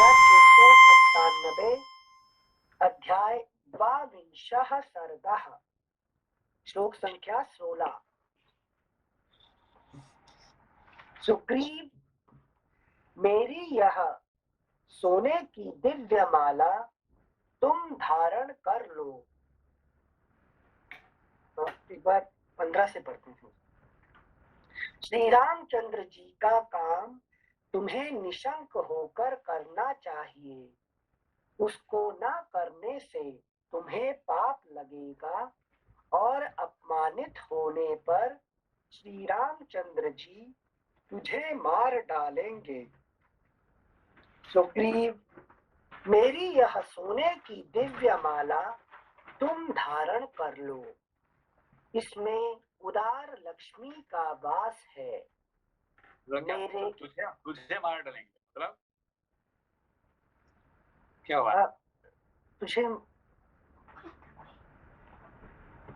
संख्या 697, अध्याय 22 सर्गः, श्लोक संख्या 16। सुग्रीव, मेरी यह सोने की दिव्य माला तुम धारण कर लो। तो एक बार 15 से पढ़ते हैं। श्री रामचंद्र जी का काम तुम्हें निशंक होकर करना चाहिए। उसको न करने से तुम्हें पाप लगेगा और अपमानित होने पर श्री रामचंद्र जी तुझे मार डालेंगे। सुग्रीव, मेरी यह सोने की दिव्य माला तुम धारण कर लो। इसमें उदार लक्ष्मी का वास है। मेरे तुझे मार डालेंगे मतलब क्या हुआ? तुझे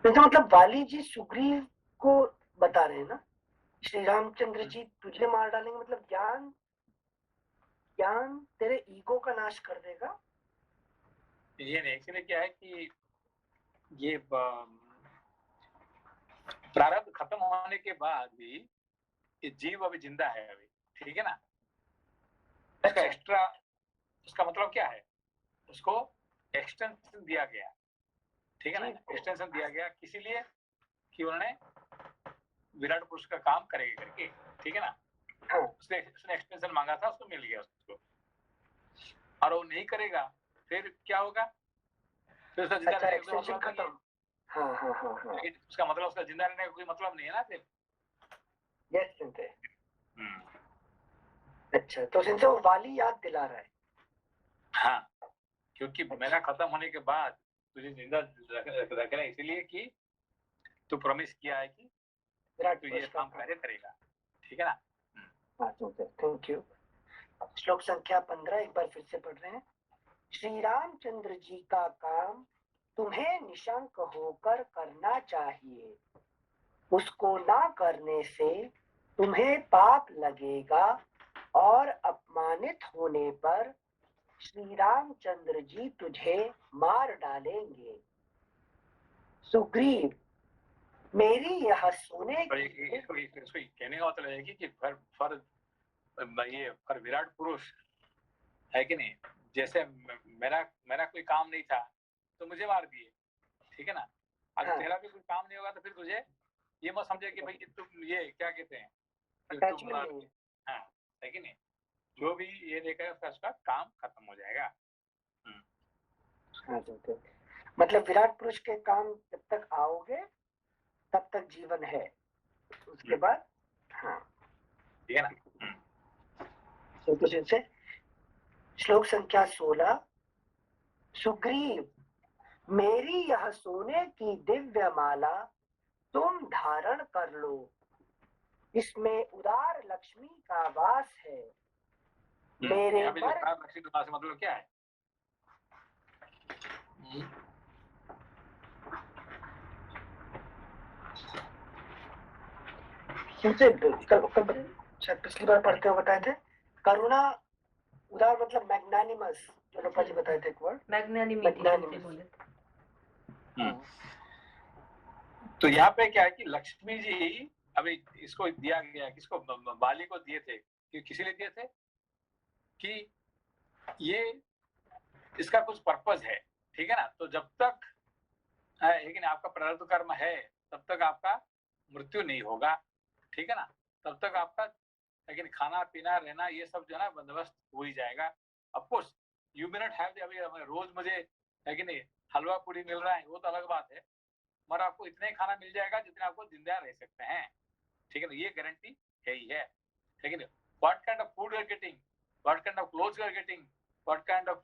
मतलब वाली जी सुग्रीव को बता रहे हैं ना, श्री रामचंद्र जी तुझे मार डालेंगे मतलब ज्ञान तेरे ईगो का नाश कर देगा। ये नहीं, एक्चुअली क्या है कि ये प्रारब्ध खत्म होने के बाद भी ये जीव अभी जिंदा है अभी, ठीक है ना। उसका एक्स्ट्रा, उसका मतलब क्या है, उसको एक्सटेंशन दिया गया, ठीक है ना। एक्सटेंशन दिया गया किसी लिए कि उन्होंने विराट पुरुष का काम करेगा करके, ठीक है ना। उसने एक्सटेंशन मांगा था, उसको मिल गया उसको, और वो नहीं करेगा फिर क्या होगा, फिर उसका जिंदा रहने का मतलब खत्म। उसका मतलब उसका जिंदा रहने का कोई मतलब नहीं है ना फिर। यस चिंते। अच्छा, तो सिंसे वो वाली याद दिला रहा है। हाँ, क्योंकि मेरा खत्म होने के बाद तुझे जिंदा रखना इसीलिए कि तू प्रॉमिस किया है कि तू ये काम कार्य करेगा, ठीक है ना। हाँ थैंक यू। श्लोक संख्या 15 एक बार फिर से पढ़ रहे हैं। श्री रामचंद्र जी का काम तुम्हें निशंक होकर करना चाहिए। उसको ना करने से तुम्हें पाप लगेगा और अपमानित होने पर श्री रामचंद्र जी तुझे मार डालेंगे। सुग्रीव, मेरी यह सोने की कहने का मतलब है कि फॉर विराट पुरुष है कि नहीं, जैसे मेरा कोई काम नहीं था तो मुझे मार दिए, ठीक है ना। अगर तेरा भी कोई काम नहीं होगा तो फिर तुझे ये मत समझे कि भाई तुम ये क्या कहते हैं कि तुम, हाँ है कि नहीं, जो भी ये लेकर उसका काम खत्म हो जाएगा। हाँ मतलब विराट पुरुष के काम जब तक आओगे तब तक जीवन है, उसके बाद हाँ ठीक है ना। से श्लोक संख्या 16। सुग्रीव, मेरी यह सोने की दिव्य माला तुम धारण कर लो। इसमें उदार लक्ष्मी का वास है। मेरे उदार लक्ष्मी का वास मतलब क्या है? पिछली बार पढ़ते हुए बताए थे करुणा, उदार मतलब मैग्नानिमस, जो लोपा जी बताए थे एक वर्ड मैग्नानिमिटी बोले। तो यहाँ पे क्या है कि लक्ष्मी जी अभी इसको दिया गया, किसको, बाली को दिए थे, किसी लिए दिए थे कि ये इसका कुछ पर्पस है, ठीक है ना। तो जब तक लेकिन आपका प्रारब्ध कर्म है तब तक आपका मृत्यु नहीं होगा, ठीक है ना। तब तक आपका लेकिन खाना पीना रहना ये सब जो है ना बंदोबस्त हो ही जाएगा। Of course you may not have, अभी रोज मुझे है कि नहीं हलवा पूरी मिल रहा है वो तो अलग बात है, मगर आपको इतना ही खाना मिल जाएगा जितने आपको जिंदा रह सकते हैं, ठीक है ना। ये गारंटी है ही है, लेकिन what kind of food you are getting, what kind of clothes you are getting, what kind of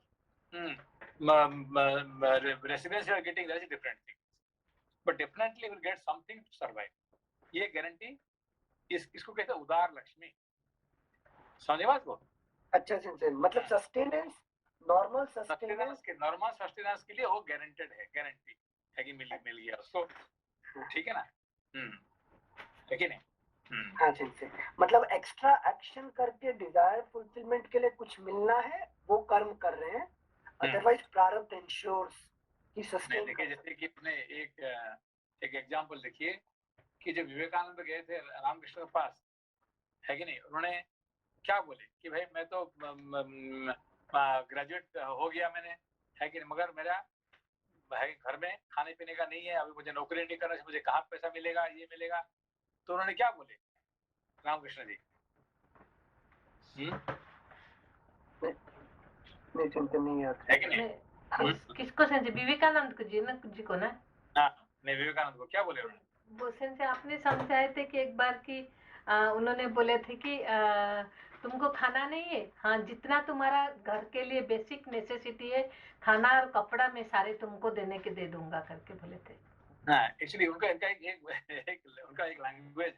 residence you are getting, that is a different thing, but definitely will get something to survive. ये guarantee इसको कहते हैं उदार लक्ष्मी, समझे बात को। अच्छा मतलब सस्टेनेंस, नॉर्मल सस्टेनेंस के लिए वो गारंटेड है, गारंटी है कि मिल गया उसको, ठीक है ना। है कि नहीं। हाँ सिंचे, मतलब एक्स्ट्रा एक्शन करके डिजायर फुलफिलमेंट के लिए कुछ मिलना है वो कर्म कर रहे हैं, अदरवाइज प्रारब्ध इंश्योर्स की सस्टेन। देखिए जैसे कि अपने एक एग्जांपल देखिए कि जब विवेकानंद गए थे रामकृष्ण के पास, है कि नहीं, उन्होंने क्या बोले कि भाई मैं तो ग्रेजुएट हो गया मैंने, है कि नहीं, मगर मेरा भाई घर में खाने पीने का नहीं है, अभी मुझे नौकरी नहीं करना, मुझे कहाँ पैसा मिलेगा, ये मिलेगा। तो उन्होंने क्या बोले रामकृष्ण जी? नहीं चिंता नहीं आता है कि नहीं? किसको संजय? विवेकानंद को जी को ना? हाँ, नहीं विवेकानंद को क्या बोले उन्होंने? वो संजय आपने समझाए थे कि एक बार की उन्होंने बोले थे कि तुमको खाना नहीं है, हाँ जितना तुम्हारा घर के लिए बेसिक नेसेसिटी है, खाना और कपड़ा मैं सारे तुमको देने के दे दूंगा करके बोले थे। हाँ, एक्चुअली उनका उनका एक लैंग्वेज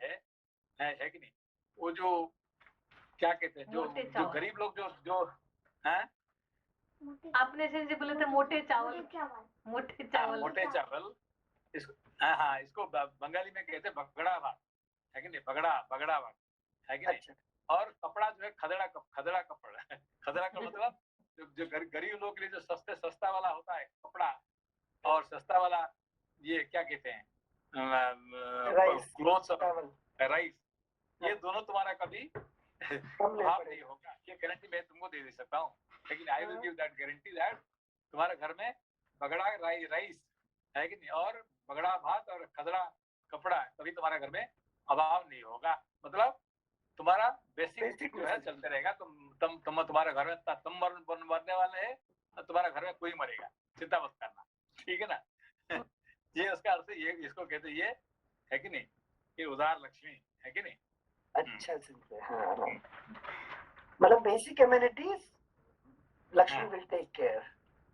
है कि नहीं, वो जो क्या कहते हैं, जो गरीब लोग जो हैं, आपने संजय बोले थे मोटे चावल, मोटे चावल, इसको हाँ इसको बंगाली में कहते हैं बगड़ा भात, है कि नहीं, बगड़ा भात, है कि नहीं। अच्छा। और कपड़ा जो है खदड़ा कपड़ा खदड़ा का मतलब जो गरीब लोगों के लिए जो सस्ता वाला होता है कपड़ा, और सस्ता वाला ये क्या कहते हैं क्लोथ्स, राइस, ये दोनों तुम्हारा कभी अभाव नहीं होगा, ये गारंटी मैं तुमको दे सकता हूँ। लेकिन I will give that guarantee that तुम्हारे घर में बगड़ा राइस, है कि नहीं, और बगड़ा भात और खदड़ा कपड़ा कभी तुम्हारे घर में अभाव नहीं होगा। मतलब तुम्हारा बेसिक जो है चलते रहेगा। तुम्हारे घर में तुम मरने वाले हैं, तुम्हारे घर में कोई मरेगा, चिंता मत करना, ठीक है ना। ये उसका अर्थ ये इसको कहते ये है कि नहीं, ये उदार लक्ष्मी, है कि नहीं। अच्छा हाँ, मतलब basic amenities Lakshmi will take care,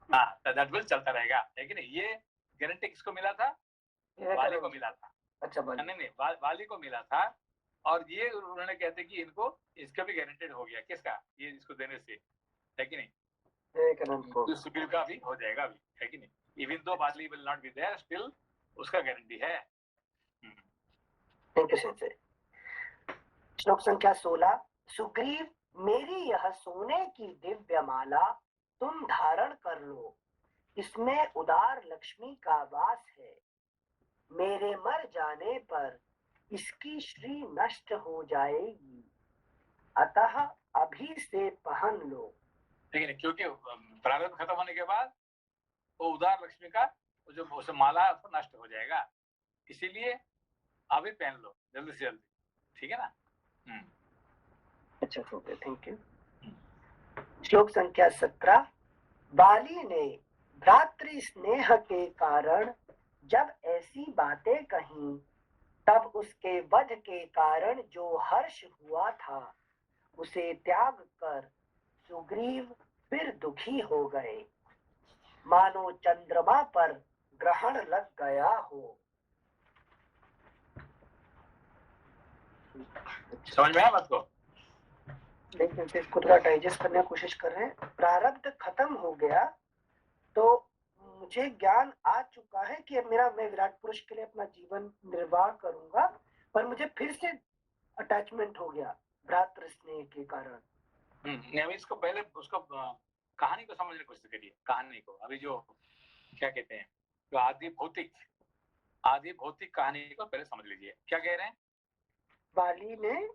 हाँ दैट विल चलता रहेगा, है कि नहीं। ये गारंटी किसको मिला था? वाली को मिला था। अच्छा नहीं वाली को मिला था, और ये उन्होंने कहते कि इनको इसका भी गारंटेड हो गया, किसका, ये इसको देने से, है कि नहीं, तो सुग्रीव का भी हो जाएगा अभी, है कि नहीं। इवन दो वाली will not be there, still उसका गारंटी है। Thank you Sanjay. श्लोक संख्या 16। सुग्रीव, मेरी यह सोने की दिव्य माला तुम धारण कर लो, इसमें उदार लक्ष्मी का वास है। मेरे मर जाने पर इसकी श्री नष्ट हो जाएगी, अतः अभी से पहन लो। लेकिन क्योंकि प्रारब्ध खत्म होने के बाद वो उदार लक्ष्मी का जो उस माला नष्ट हो जाएगा, इसीलिए अभी पहन लो जल्दी से जल्दी, ठीक है ना। अच्छा ठीक है, थैंक यू। श्लोक संख्या 17। बाली ने भ्रातृ स्नेह के कारण जब ऐसी बातें कहीं, तब उसके वध के कारण जो हर्ष हुआ था उसे त्याग कर सुग्रीव फिर दुखी हो गए, मानो चंद्रमा पर ग्रहण लग गया हो। समझ में आया बात को? लेकिन इसको थोड़ा डाइजेस्ट करने की कोशिश कर रहे हैं। प्रारब्ध खत्म हो गया तो मुझे ज्ञान आ चुका है कि मैं विराट पुरुष के लिए अपना जीवन निर्वाह करूंगा, पर मुझे फिर से अटैचमेंट हो गया भ्रातृ स्नेह के कारण। इसको पहले उसको कहानी को समझने की कोशिश करिए। कहानी को अभी जो क्या कहते हैं, जो आदि भौतिक कहानी को पहले समझ लीजिए। क्या कह रहे हैं? वाली ने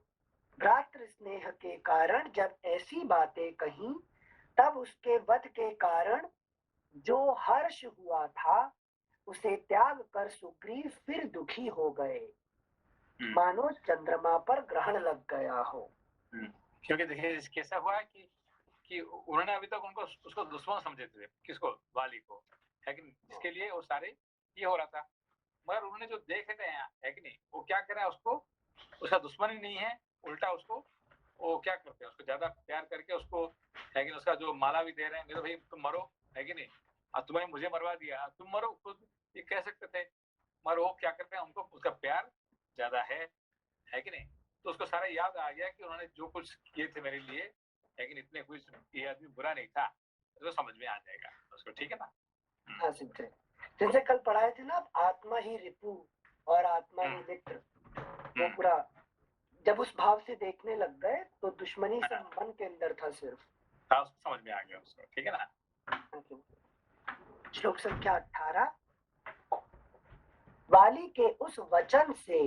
भ्रातृ स्नेह के कारण जब ऐसी बातें कही, तब उसके वध के कारण जो हर्ष हुआ था उसे त्याग कर सुग्रीव फिर दुखी हो गए, मानो चंद्रमा पर ग्रहण लग गया हो। क्योंकि देखिए कैसा हुआ कि उन्होंने अभी तक उनको उसको दुश्मन समझे थे, किसको? वाली को, है कि नहीं, जिसके लिए वो सारे ये हो रहा था। मगर उन्होंने जो देख रहे हैं, है कि नहीं, वो क्या कर रहा है, उसको उसका दुश्मन ही नहीं है, उल्टा उसको वो क्या करते हैं, उसको ज्यादा प्यार करके उसको, है कि नहीं, उसका जो माला भी दे रहे हैं, भाई तुम मरो, है कि नहीं, तुम्हें मुझे मरवा दिया, तुम मरो खुद, ये कह सकते थे। मगर वो क्या करते हैं, उनको उसका प्यार ज्यादा है कि नहीं। तो उसको सारा याद आ गया कि उन्होंने जो कुछ किए थे मेरे लिए, लेकिन इतने कुछ ये आदमी बुरा नहीं था, तो समझ में आ जाएगा उसको, ठीक है ना। हाँ जैसे कल पढ़ाए थे ना, आत्मा ही रिपु और आत्मा ही मित्र, वो पूरा जब उस भाव से देखने लग गए तो दुश्मनी से मन के अंदर था सिर्फ, था, उसको समझ में आ गया उसको, ठीक है ना। श्लोक संख्या 18। वाली के उस वचन से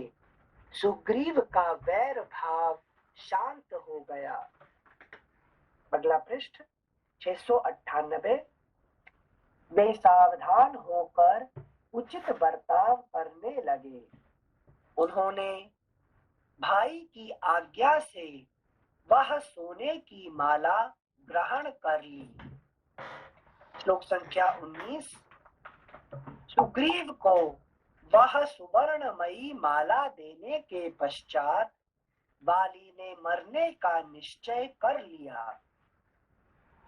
सुग्रीव का वैर भाव शांत हो गया। अगला पृष्ठ 698। वे सावधान होकर उचित बर्ताव करने लगे। उन्होंने भाई की आज्ञा से वह सोने की माला ग्रहण कर ली। श्लोक संख्या 19। सुग्रीव को वह सुवर्णमयी माला देने के पश्चात वाली ने मरने का निश्चय कर लिया।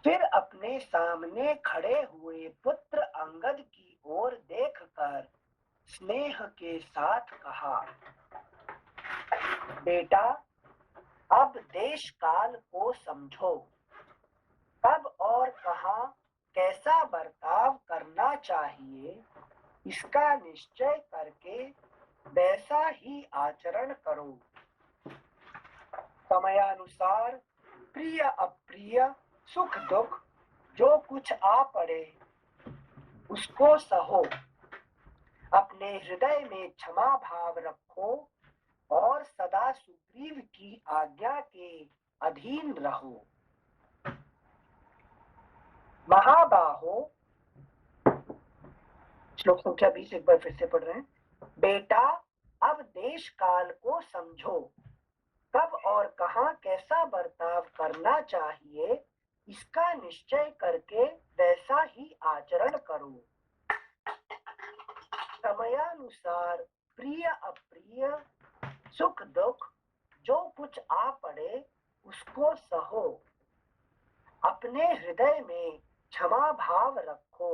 फिर अपने सामने खड़े हुए पुत्र अंगद की ओर देखकर स्नेह के साथ कहा, बेटा, अब देश काल को समझो। कब और कहां कैसा बर्ताव करना चाहिए, इसका निश्चय करके वैसा ही आचरण करो। समयानुसार प्रिय अप्रिय सुख दुख जो कुछ आ पड़े उसको सहो। अपने हृदय में क्षमा भाव रखो और सदा सुग्रीव की आज्ञा के अधीन रहो। महाबाहो, श्लोक संख्या 20 एक बार फिर से पढ़ रहे हैं। बेटा, अब देश काल को समझो। कब और कहां कैसा बर्ताव करना चाहिए, इसका निश्चय करके वैसा ही आचरण करो। समयानुसार प्रिय अप्रिय सुख दुख जो कुछ आ पड़े उसको सहो। अपने हृदय में क्षमा भाव रखो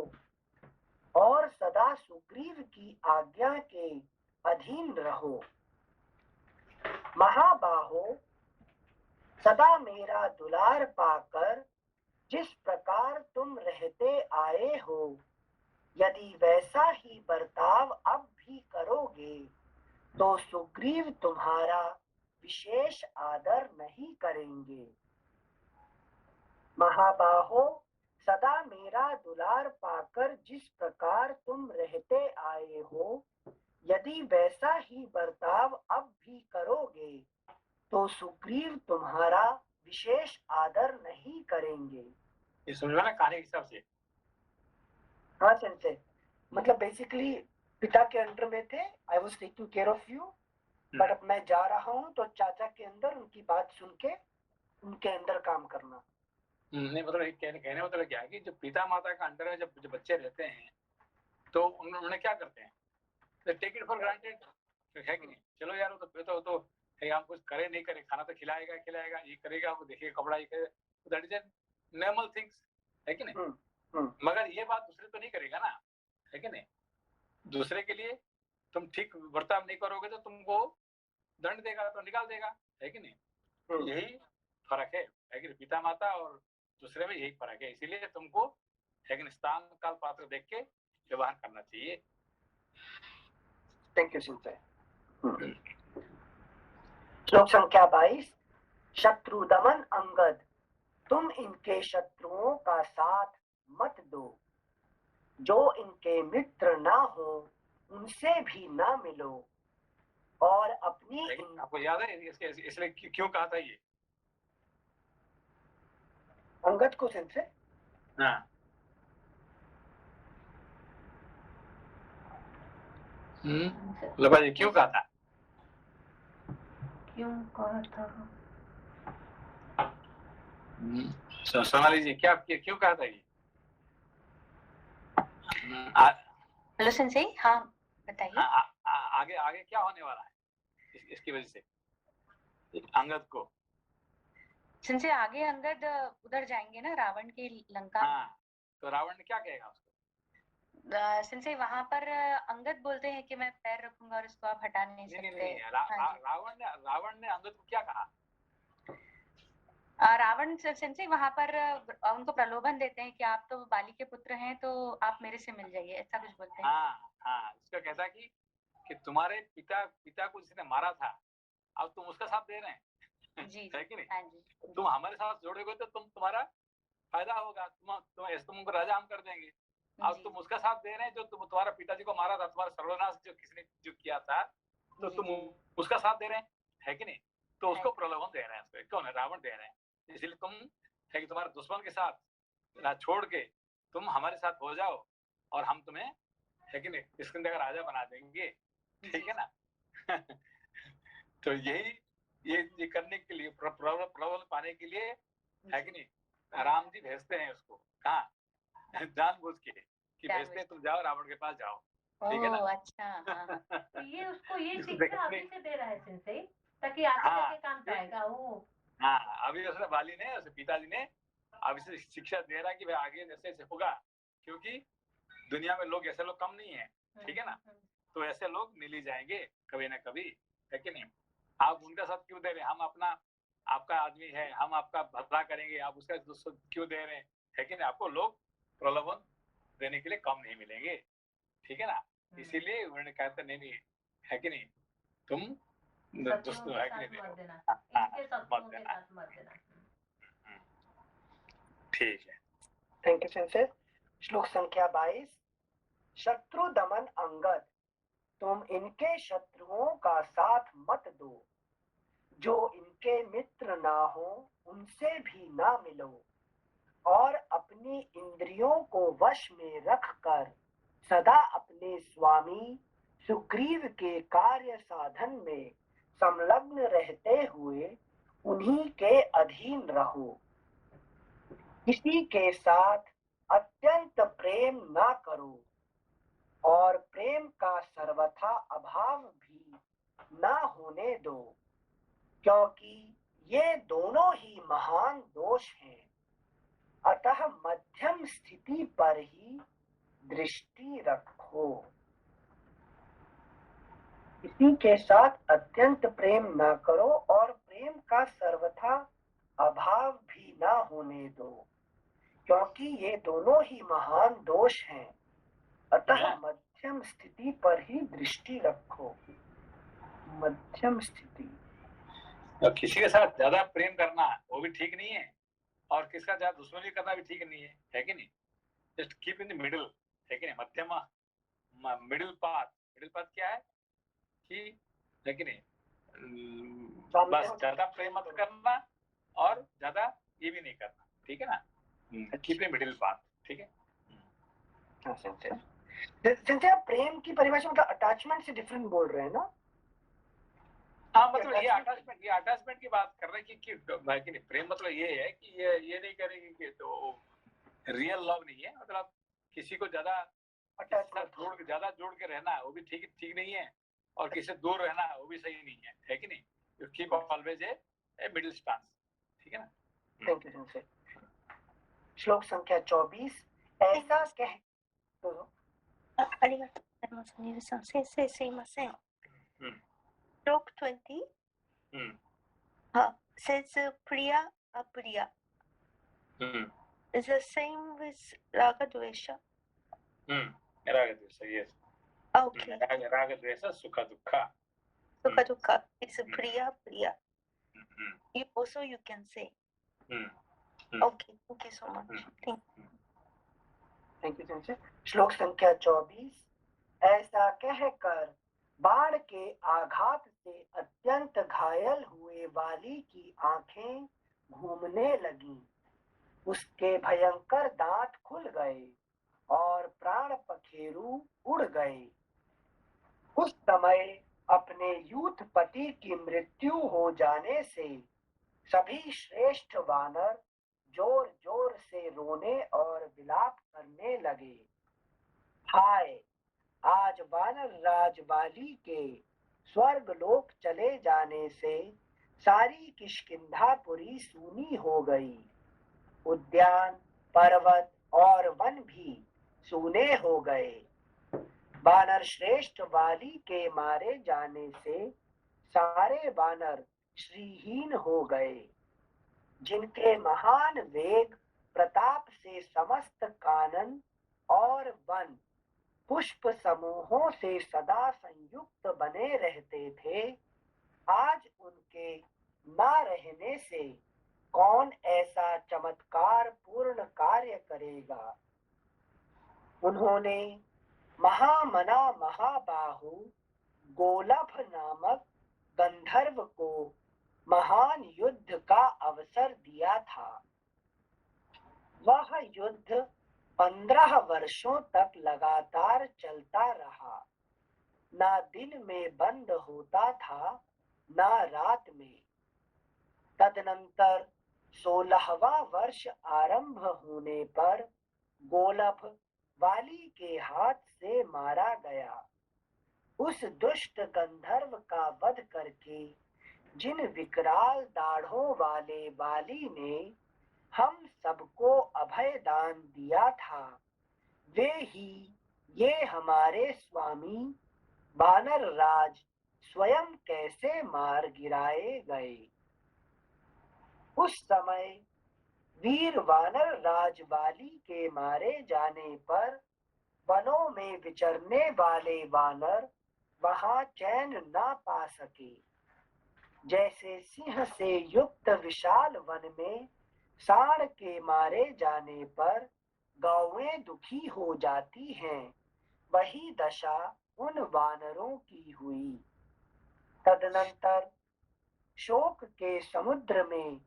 और सदा सुग्रीव की आज्ञा के अधीन रहो। महाबाहो, सदा मेरा दुलार पाकर जिस प्रकार तुम रहते आए हो, यदि वैसा ही बर्ताव अब भी करोगे तो सुग्रीव तुम्हारा विशेष आदर नहीं करेंगे। महाबाहो, सदा मेरा दुलार पाकर जिस प्रकार तुम रहते आए हो, यदि वैसा ही बर्ताव अब भी करोगे तो सुग्रीव तुम्हारा विशेष आदर नहीं करेंगे। ये समझो ना कहानी के हिसाब से। हाँ सेंसे, मतलब बेसिकली पिता के अंडर में थे, I was taking care of you, but अब मैं जा रहा हूँ तो चाचा के अंदर उनकी बात सुन के उनके अंदर काम करना। नहीं, मतलब कहने मतलब क्या है कि जो पिता माता का अंडर में जब बच्चे रहते हैं तो उन्होंने क्या करते हैं, टेक इट फॉर ग्रांटेड, है कि नहीं। चलो यार, तो हम कुछ करे नहीं करे, खाना तो खिलाएगा, ये करेगा, वो देखेगा, कपड़ा ये करेगा, दैट इज नॉर्मल थिंग्स, है कि नहीं। मगर ये बात दूसरे तो नहीं करेगा ना, है कि नहीं। दूसरे के लिए तुम ठीक बर्ताव नहीं करोगे तो तुमको दंड देगा, तो निकाल देगा, है कि नहीं। यही फर्क है कि पिता माता और दूसरे में यही फर्क है। इसीलिए तुमको लेकिन स्थान काल पात्र देख के व्यवहार करना चाहिए। Thank you Singh. श्लोक संख्या 22। शत्रु दमन अंगद, तुम इनके शत्रुओं का साथ मत दो। जो इनके मित्र ना हो उनसे भी ना मिलो और अपनी आपको याद है इसलिए क्यों कहा था ये अंगद को से? हाँ, जी क्यों कहा था? क्यों कहा था? सोनाली जी क्यों कहा था ये? हेलो सेंसेई, हाँ बताइए। आगे क्या होने वाला है इसकी वजह से अंगद को? सेंसेई आगे अंगद उधर जाएंगे ना, रावण की लंका। हाँ, तो रावण ने क्या कहेगा उसको? सेंसेई वहां पर अंगद बोलते हैं कि मैं पैर रखूंगा और इसको आप हटा नहीं सकते। रावण ने अंगद को क्या कहा? रावण सेंसेई वहां पर उनको प्रलोभन देते हैं कि आप तो बाली के पुत्र हैं तो आप मेरे से मिल जाइए, ऐसा कुछ बोलते हैं। हाँ, इसका कहता कि तुम्हारे पिता को जिसने मारा था अब तुम उसका साथ दे रहे हैं, जी है कि नहीं? हाँ जी तुम हमारे साथ जोड़ोगे तो तुम्हारा फायदा होगा, तुमको राजा हम कर देंगे। अब जी तुम उसका साथ दे रहे हैं जो तुम्हारा पिताजी को मारा था, तुम्हारा सर्वनाश जो किसने जो किया था, तो जी, तुम जी, उसका साथ दे रहे हैं, है कि नहीं? तो उसको है। प्रलोभन दे रहे हैं, उसको कौन है? रावण दे रहे हैं। इसलिए तुम है कि तुम्हारे दुश्मन के साथ छोड़ के तुम हमारे साथ हो जाओ और हम तुम्हें, है कि नहीं, किष्किंधा का राजा बना देंगे, ठीक है ना? तो यही ये करने के लिए, प्रबल पाने के लिए, है कि नहीं, राम जी भेजते हैं उसको कहाँ, जानबूझ के कि भेजते हैं तुम जाओ रावण के पास जाओ, ठीक है ना? ओह अच्छा, हाँ तो ये उसको ये इसको शिक्षा देखने- अभी से दे रहा है सिंसे, ताकि आगे हाँ, जाके काम पे आएगा वो। हाँ, अभी उसने बाली ने, उसके पिताजी ने अभी से शिक्षा दे रहा है कि भाई आगे जैसे ऐसे होगा, क्योंकि दुनिया में लोग ऐसे लोग कम नहीं है, ठीक है ना? तो ऐसे लोग मिल ही जाएंगे कभी ना कभी, है कि नहीं? आप उनका साथ क्यों दे रहे हैं? हम अपना आपका आदमी है, हम आपका भला करेंगे, आप उसका क्यों दे रहे हैं, है कि नहीं? आपको लोग प्रलोभन देने के लिए कम नहीं मिलेंगे, ठीक है ना? इसीलिए उन्होंने कहा था नहीं, है कि नहीं, तुम शत्रुओं के है कि साथ नहीं, मत देना, हाँ, इनके मत शत्रुओं के देना, साथ मत देना। ठीक है। Thank you senses. श्लोक संख्या 22। शत्रु दमन अंगद, तुम इनके शत्रुओं का साथ मत दो, जो इनके मित्र ना हो उनसे भी ना मिलो, और अपनी इंद्रियों को वश में रखकर सदा अपने स्वामी सुग्रीव के कार्य साधन में संलग्न रहते हुए उन्हीं के अधीन रहो। किसी के साथ अत्यंत प्रेम ना करो और प्रेम का सर्वथा अभाव भी ना होने दो, क्योंकि ये दोनों ही महान दोष हैं। अतः मध्यम स्थिति पर ही दृष्टि रखो। किसी के साथ अत्यंत प्रेम ना करो और प्रेम का सर्वथा अभाव भी ना होने दो, क्योंकि ये दोनों ही महान दोष हैं। अतः मध्यम स्थिति पर ही दृष्टि रखो। मध्यम स्थिति, तो किसी के साथ ज्यादा प्रेम करना वो भी ठीक नहीं है, और किसका ज्यादा दुश्मनी करना भी ठीक नहीं है कि नहीं? Just keep in the middle, है कि नहीं? मध्यम मिडिल पाथ क्या है कि, है कि नहीं, बस ज्यादा प्रेम मत करना और ज्यादा ये भी नहीं करना, ठीक है ना? कीप इन मिडिल पाथ, ठीक है? संजय आप प्रेम की परिभाषा मतलब अटैचमेंट से डिफरेंट बोल रहे हैं ना? हाँ, मतलब ये अटैचमेंट की बात कर रहे हैं कि प्रेम मतलब ये है कि ये नहीं करेंगे कि तो रियल लव नहीं है, मतलब किसी को ज्यादा जोड़ के रहना वो भी ठीक नहीं है, और किसी से दूर रहना वो भी सही नहीं है कि नहीं? You keep always a middle stance, ठीक है ना? Thank you Sanjay. श्लोक संख्या 24। ऐसा कह तो Stroke 20 says Priya Apriya. It's the same with Raga Dvesha. Raga Dvesha, yes. Okay. Raga Dvesha, Sukha Dukkha. Sukha Dukkha is Priya Priya. You can say. Okay, thank you so much. Thank you Sanjay. श्लोक संख्या 24। ऐसा कहकर बाण के आघात से अत्यंत घायल हुए वाली की आंखें घूमने लगीं, उसके भयंकर दांत खुल गए और प्राण पखेरु उड़ गए। उस समय अपने यूथपति की मृत्यु हो जाने से सभी श्रेष्ठ वानर जोर जोर से रोने और विलाप करने लगे। हाय, आज वानर राज बाली के स्वर्ग लोक चले जाने से सारी किष्किंधापुरी सूनी हो गई। उद्यान, पर्वत और वन भी सूने हो गए। वानर श्रेष्ठ वाली के मारे जाने से सारे वानर श्रीहीन हो गए, जिनके महान वेग प्रताप से समस्त कानन और वन पुष्प समूहों से सदा संयुक्त बने रहते थे, आज उनके ना रहने से कौन ऐसा चमत्कार पूर्ण कार्य करेगा। उन्होंने महामना महाबाहु गोलभ नामक गंधर्व को महान युद्ध का अवसर दिया था। वह युद्ध 15 वर्षों तक लगातार चलता रहा। ना दिन में बंद होता था ना रात में। तदनंतर 16वां वर्ष आरंभ होने पर गोलभ वाली के हाथ से मारा गया। उस दुष्ट गंधर्व का वध करके जिन विकराल दाढ़ों वाले वाली ने हम सबको अभय दान दिया था, वे ही ये हमारे स्वामी वानर राज स्वयं कैसे मार गिराए गए। उस समय वीर वानर राज वाली के मारे जाने पर वनों में विचरने वाले वानर वहां चैन ना पा सके। जैसे सिंह से युक्त विशाल वन में सांड के मारे जाने पर गौएं दुखी हो जाती हैं, वही दशा उन वानरों की हुई। तदनंतर शोक के समुद्र में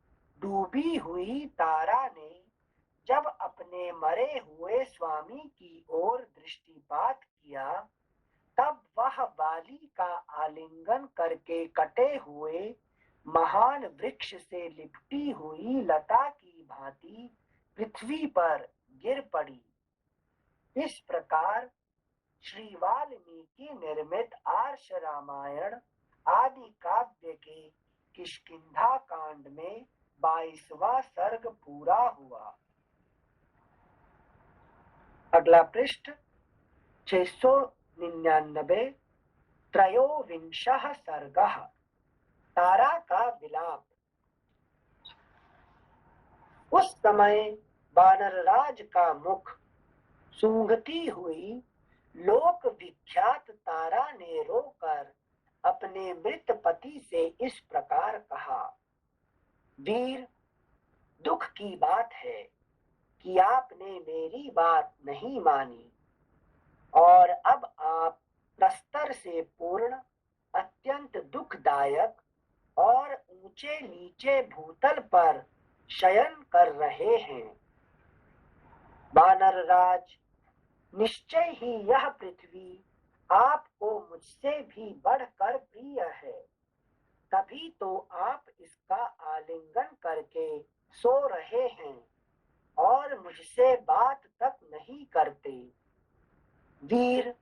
डूबी हुई तारा ने जब अपने मरे हुए स्वामी की ओर दृष्टिपात किया, तब वह बाली का आलिंगन करके कटे हुए महान वृक्ष से लिपटी हुई लता की भांति पृथ्वी पर गिर पड़ी। इस प्रकार श्री वाल्मीकि निर्मित आर्ष रामायण आदि काव्य के किष्किंधा कांड में 22वां सर्ग पूरा हुआ। अगला पृष्ठ 699 त्रयोविंशः सर्गः तारा का विलाप। उस समय वानरराज का मुख सूंघती हुई लोक विख्यात तारा ने रोकर अपने मृत पति से इस प्रकार कहा, वीर, दुख की बात है कि आपने मेरी बात नहीं मानी और अब आप प्रस्तर से पूर्ण अत्यंत दुखदायक और ऊंचे नीचे भूतल पर शयन कर रहे हैं। वानरराज, निश्चय ही यह पृथ्वी आपको मुझसे भी बढ़कर प्रिय है, तभी तो आप इसका आलिंगन करके सो रहे हैं और मुझसे बात तक नहीं करते। वीर,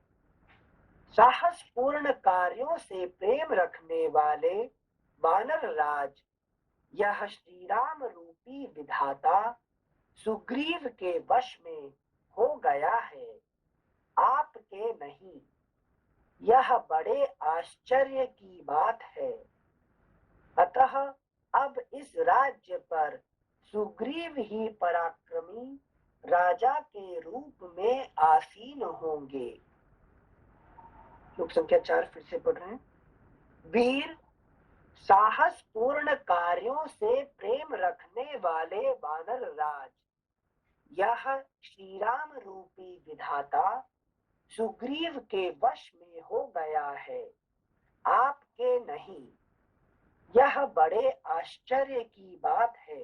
साहसपूर्ण कार्यों से प्रेम रखने वाले वानरराज, यह श्री राम रूपी विधाता सुग्रीव के वश में हो गया है, आपके नहीं। यह बड़े आश्चर्य की बात है। अतः अब इस राज्य पर सुग्रीव ही पराक्रमी राजा के रूप में आसीन होंगे। श्लोक संख्या 4 फिर से पढ़ रहे हैं। वीर, साहस पूर्ण कार्यों से प्रेम रखने वाले वानर राज, यह श्री राम रूपी विधाता सुग्रीव के वश में हो गया है, आपके नहीं। यह बड़े आश्चर्य की बात है।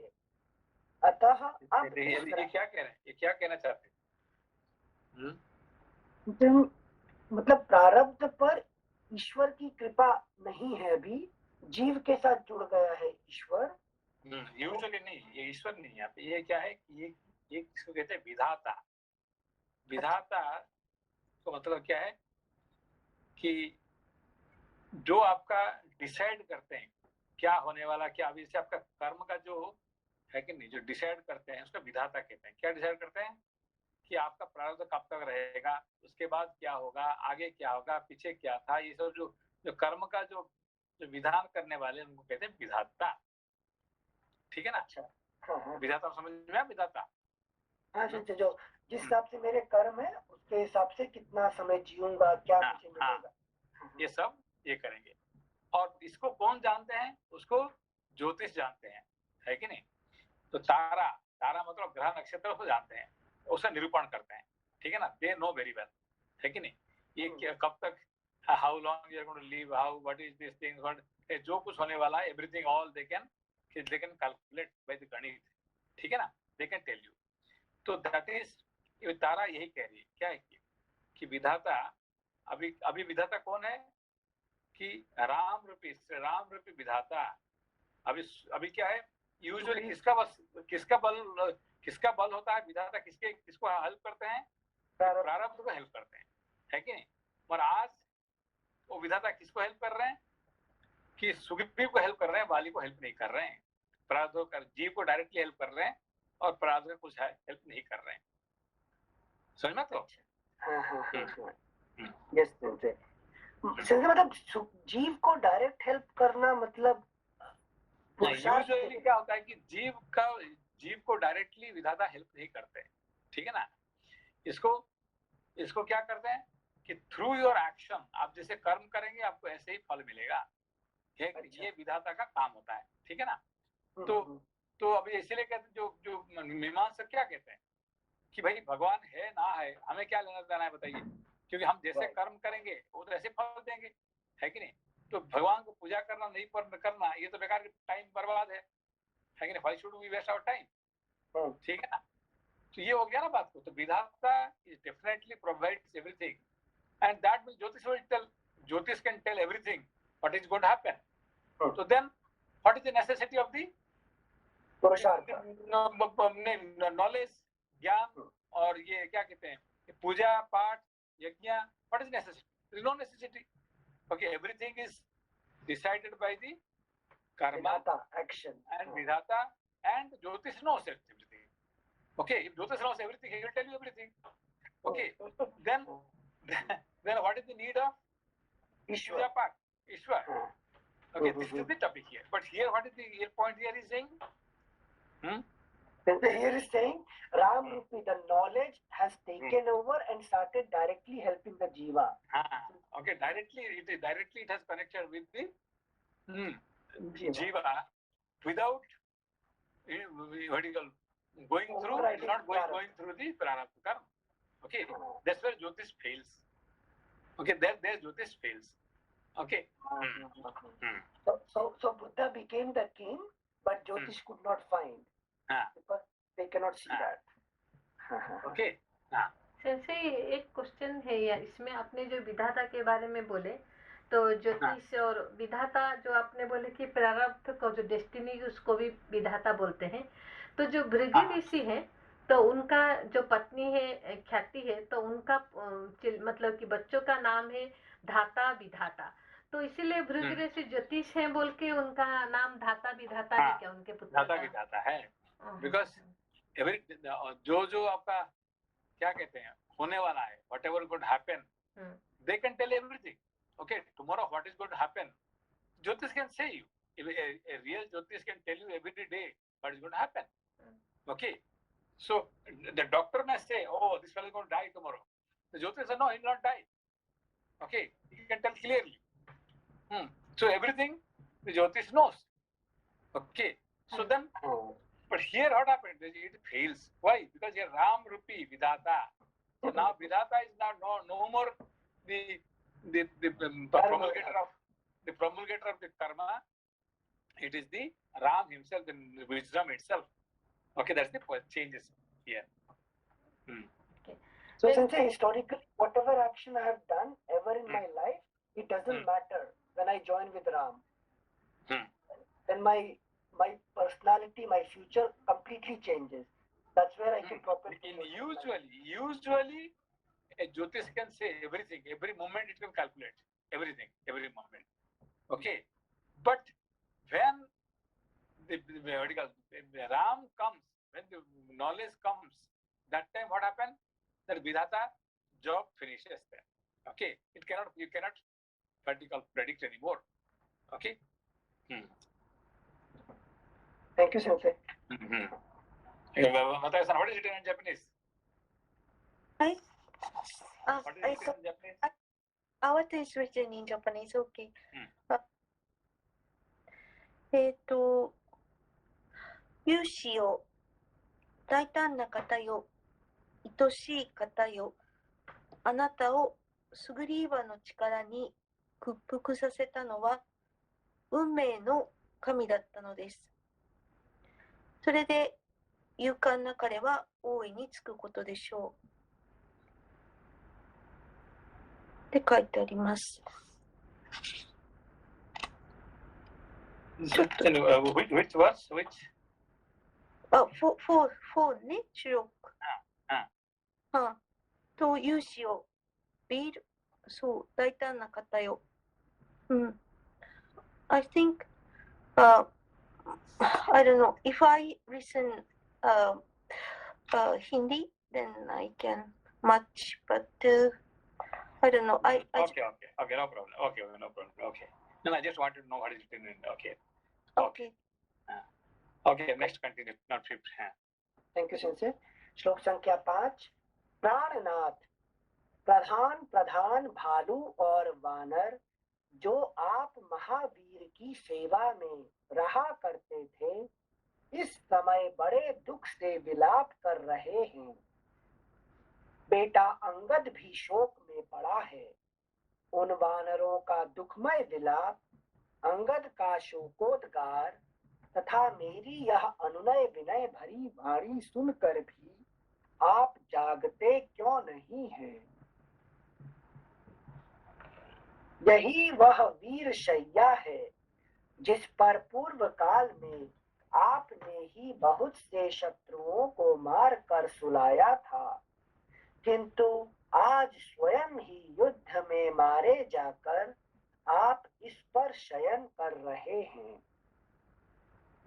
अतः अब ये क्या कह रहे हैं, ये क्या कहना चाहते हैं? मतलब प्रारब्ध पर ईश्वर की कृपा नहीं है, अभी जीव के साथ जुड़ गया है ईश्वर। यूजुअली नहीं, ये ईश्वर नहीं है। ये क्या है कि ये किसको कहते हैं? विधाता। विधाता तो मतलब क्या है कि जो आपका डिसाइड करते हैं क्या होने वाला, क्या अभी से आपका कर्म का जो है कि नहीं, जो डिसाइड करते हैं उसका विधाता कहते हैं। क्या डिसाइड करते हैं कि आपका प्रारब्ध कब तक रहेगा, उसके बाद क्या होगा, आगे क्या होगा, पीछे क्या था, ये सब जो कर्म का जो विधान करने वाले उनको कहते हैं विधाता। ठीक है ना? अच्छा, विधाता समझ में? विधाता हाँ, जो जिस हिसाब से मेरे कर्म है उसके हिसाब से कितना समय जीऊंगा, क्या मुझे मिलेगा, ये सब ये करेंगे। और इसको कौन जानते हैं? उसको ज्योतिष जानते हैं, है कि नहीं? तो तारा, तारा मतलब ग्रह नक्षत्र को जानते हैं, उसका निरूपण करते हैं, ठीक है ना? दे नो वेरी वेल, है कि नहीं? ये कब तक, how long you are going to live, how what is this thing, what जो कुछ होने वाला है, everything all they can calculate by the गणित, ठीक है ना? They can tell you. तो दैट इज, ये तारा यही कह रही है, क्या है कि विधाता, अभी विधाता कौन है? कि राम रूपी विधाता। अभी क्या है, यूजुअली किसका बल होता है? विधाता किसको हेल्प करते हैं? प्रारब्ध को हेल्प करते हैं, है कि नहीं? और आज वो विधाता किसको हेल्प कर रहे हैं? कि सुग्रीव को हेल्प कर रहे हैं, बाली को हेल्प नहीं कर रहे हैं। प्रारब्ध को, जीव को डायरेक्टली हेल्प कर रहे हैं और प्रारब्ध को कुछ हेल्प नहीं कर रहे हैं। समझ में? तो यस संजय, मतलब जीव को डायरेक्ट हेल्प करना मतलब यूजुअली क्या होता है कि जीव को डायरेक्टली विधाता हेल्प नहीं करते, ठीक है ना? इसको क्या करते हैं कि थ्रू योर एक्शन, आप जैसे कर्म करेंगे आपको ऐसे ही फल मिलेगा, ये विधाता का काम होता है, ठीक है ना? तो अभी इसीलिए कहते हैं, जो मीमांसक क्या कहते हैं कि भाई भगवान है ना है, हमें क्या लेना देना है बताइए, क्योंकि हम जैसे कर्म करेंगे वो तो ऐसे फल देंगे, है कि नहीं? तो भगवान को पूजा करना नहीं करना, ये तो बेकार टाइम बर्बाद है कि नहीं? Why should we waste our time, ठीक है ना? तो ये हो गया ना बात को। तो विधाता is definitely provides everything, and that means ज्योतिष can tell everything what is going to happen. तो then what is the necessity of the knowledge, ज्ञान, और ये क्या कहते हैं, पूजा पाठ यज्ञ, what is necessity? There is no necessity. Okay, everything is decided by the karma, action, and vidhata, and Jyotish knows everything. Okay, if Jyotish knows everything, he will tell you everything. Okay, then what is the need of Puja Path? Ishwar. Okay, this is the topic here. But here, what is the point here is saying? Here is saying Ram Rupi, the knowledge has taken over and started directly helping the jiva. Okay, directly it has connected with the jiva without what you call going through, not going through the prarabdha karma. Okay, that's where Jyotish fails. Okay, there Jyotish fails. Okay. So Buddha became the king, but Jyotish could not find. Because they cannot see that. Okay. जैसे एक question है यार, इसमें आपने जो विधाता के बारे में बोले, तो ज्योतिष और विधाता जो आपने बोले कि प्रारब्ध को, जो डेस्टिनी, उसको भी विधाता बोलते हैं। तो जो भृगु ऋषि है, तो उनका जो पत्नी है ख्याति है, तो उनका मतलब कि बच्चों का नाम है धाता विधाता, तो इसीलिए भृगु ऋषि ज्योतिष है बोल के उनका नाम धाता विधाता है क्या? उनके पुत्र धाता विधाता है, बिकॉज जो आपका क्या कहते हैं होने वाला है, whatever good happen, they can tell everything. Okay, tomorrow what is going to happen, ज्योतिष can say you, a real ज्योतिष can tell you every day what is going to happen. Okay, so the doctor may say, oh, this fellow is going to die tomorrow. The Jyotish says, no, he will not die. Okay, he can tell clearly. So everything the Jyotish knows. Okay, so then, but here what happened? It fails. Why? Because here Ram Rupi Vidhata. So now Vidhata is now no more the promulgator of the karma. It is the Ram himself, the wisdom itself. Okay, that's the changes here. Okay. So since historically, whatever action I have done ever in my life, it doesn't matter when I join with Ram. Then my personality, my future completely changes. That's where I can properly. Usually, a Jyotish can say everything. Every moment it can calculate everything, every moment. Okay, but when the Ram comes, when the knowledge comes, that time what happens? That Vidhata job finishes there. Okay, you cannot predict anymore. Okay. Thank you, Sensei. Matayo-san, what is it in Japanese? What is it in Japanese? Our is written in Japanese. Okay. 勇士よ、大胆な方よ、愛しい方よ、あなたをスグリーバの力に屈服させたのは運命の神だったのです。それで勇敢な彼は王位につくことでしょう。って書いてあります。which verse? Which? 4ね、16。あと勇士をビール、そう、大胆な方よ。I think, I don't know, if I listen Hindi, then I can match, but I don't know. Okay, no problem. Okay. No, I just wanted to know what is written in. Okay. Okay, next continue. Not fifth. Thank you sensei. श्लोक संख्या 5। प्राणनाथ, प्रधान प्रधान भालू और वानर जो आप महावीर की सेवा में रहा करते थे, इस समय बड़े दुख से विलाप कर रहे हैं। बेटा अंगद भी शोक में पड़ा है। उन वानरों का दुखमय विलाप, अंगद का शोकोद्गार तथा मेरी यह अनुनय विनय भरी वाणी सुनकर भी आप जागते क्यों नहीं हैं? यही वह वीर शैया है जिस पर पूर्व काल में आपने ही बहुत से शत्रुओं को मार कर सुलाया था, किंतु आज स्वयं ही युद्ध में मारे जाकर आप इस पर शयन कर रहे हैं।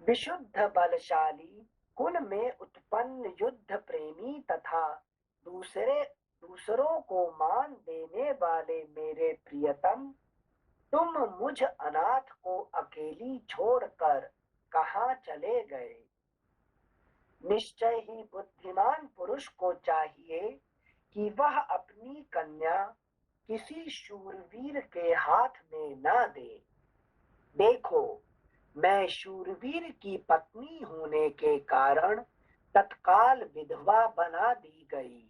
विशुद्ध बलशाली कुल में उत्पन्न युद्ध प्रेमी तथा दूसरों को मान देने वाले मेरे प्रियतम, तुम मुझ अनाथ को अकेली छोड़कर कहाँ चले गए? निश्चय ही बुद्धिमान पुरुष को चाहिए कि वह अपनी कन्या किसी शूरवीर के हाथ में न दे। देखो, मैं शूरवीर की पत्नी होने के कारण तत्काल विधवा बना दी गई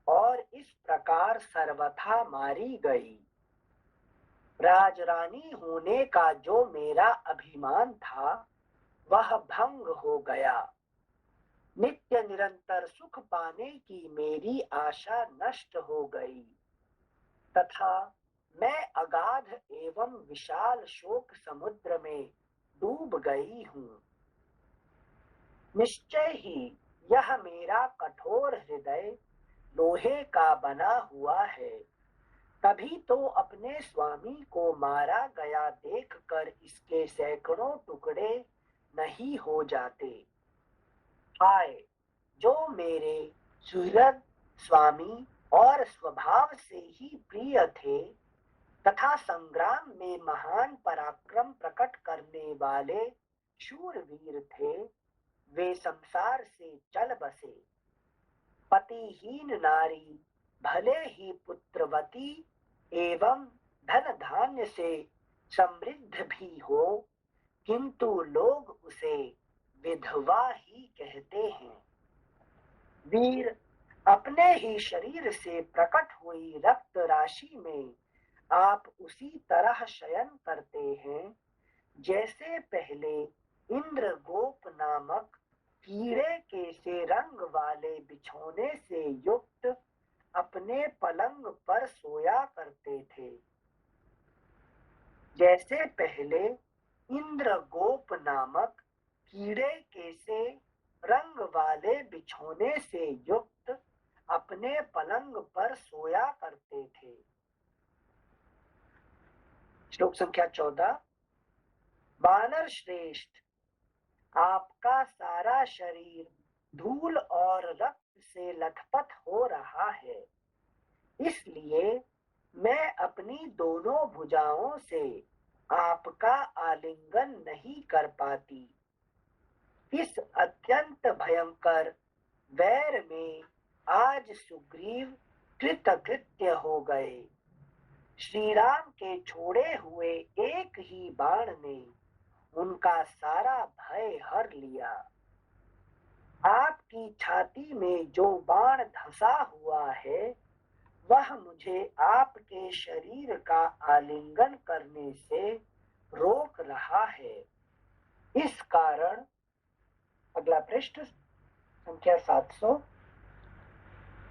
और इस प्रकार सर्वथा मारी गई। राजरानी होने का जो मेरा अभिमान था वह भंग हो गया। नित्य निरंतर सुख पाने की मेरी आशा नष्ट हो गई तथा मैं अगाध एवं विशाल शोक समुद्र में डूब गई हूँ। निश्चय ही यह मेरा कठोर हृदय लोहे का बना हुआ है, तभी तो अपने स्वामी को मारा गया देखकर इसके सैकड़ों टुकड़े नहीं हो जाते। हाय, जो मेरे सुहृद स्वामी और स्वभाव से ही प्रिय थे तथा संग्राम में महान पराक्रम प्रकट करने वाले शूरवीर थे, वे संसार से चल बसे। पतिहीन नारी भले ही पुत्रवती एवं धन धान्य से समृद्ध भी हो, किंतु लोग उसे विधवा ही कहते हैं। वीर अपने ही शरीर से प्रकट हुई रक्त राशि में आप उसी तरह शयन करते हैं जैसे पहले इंद्र गोप नामक कीड़े के से रंग वाले बिछौने से युक्त अपने पलंग पर सोया करते थे। जैसे पहले इंद्र गोप नामक कीड़े के से रंग वाले बिछौने से युक्त अपने पलंग पर सोया करते थे। श्लोक संख्या 14। वानर श्रेष्ठ, आपका सारा शरीर धूल और रक्त से लथपथ हो रहा है, इसलिए मैं अपनी दोनों भुजाओं से आपका आलिंगन नहीं कर पाती। इस अत्यंत भयंकर वैर में आज सुग्रीव कृतकृत्य हो गए। श्री राम के छोड़े हुए एक ही बाण ने उनका सारा भय हर लिया। आपकी छाती में जो बाण धंसा हुआ है वह मुझे आपके शरीर का आलिंगन करने से रोक रहा है। इस कारण, अगला पृष्ठ संख्या 700,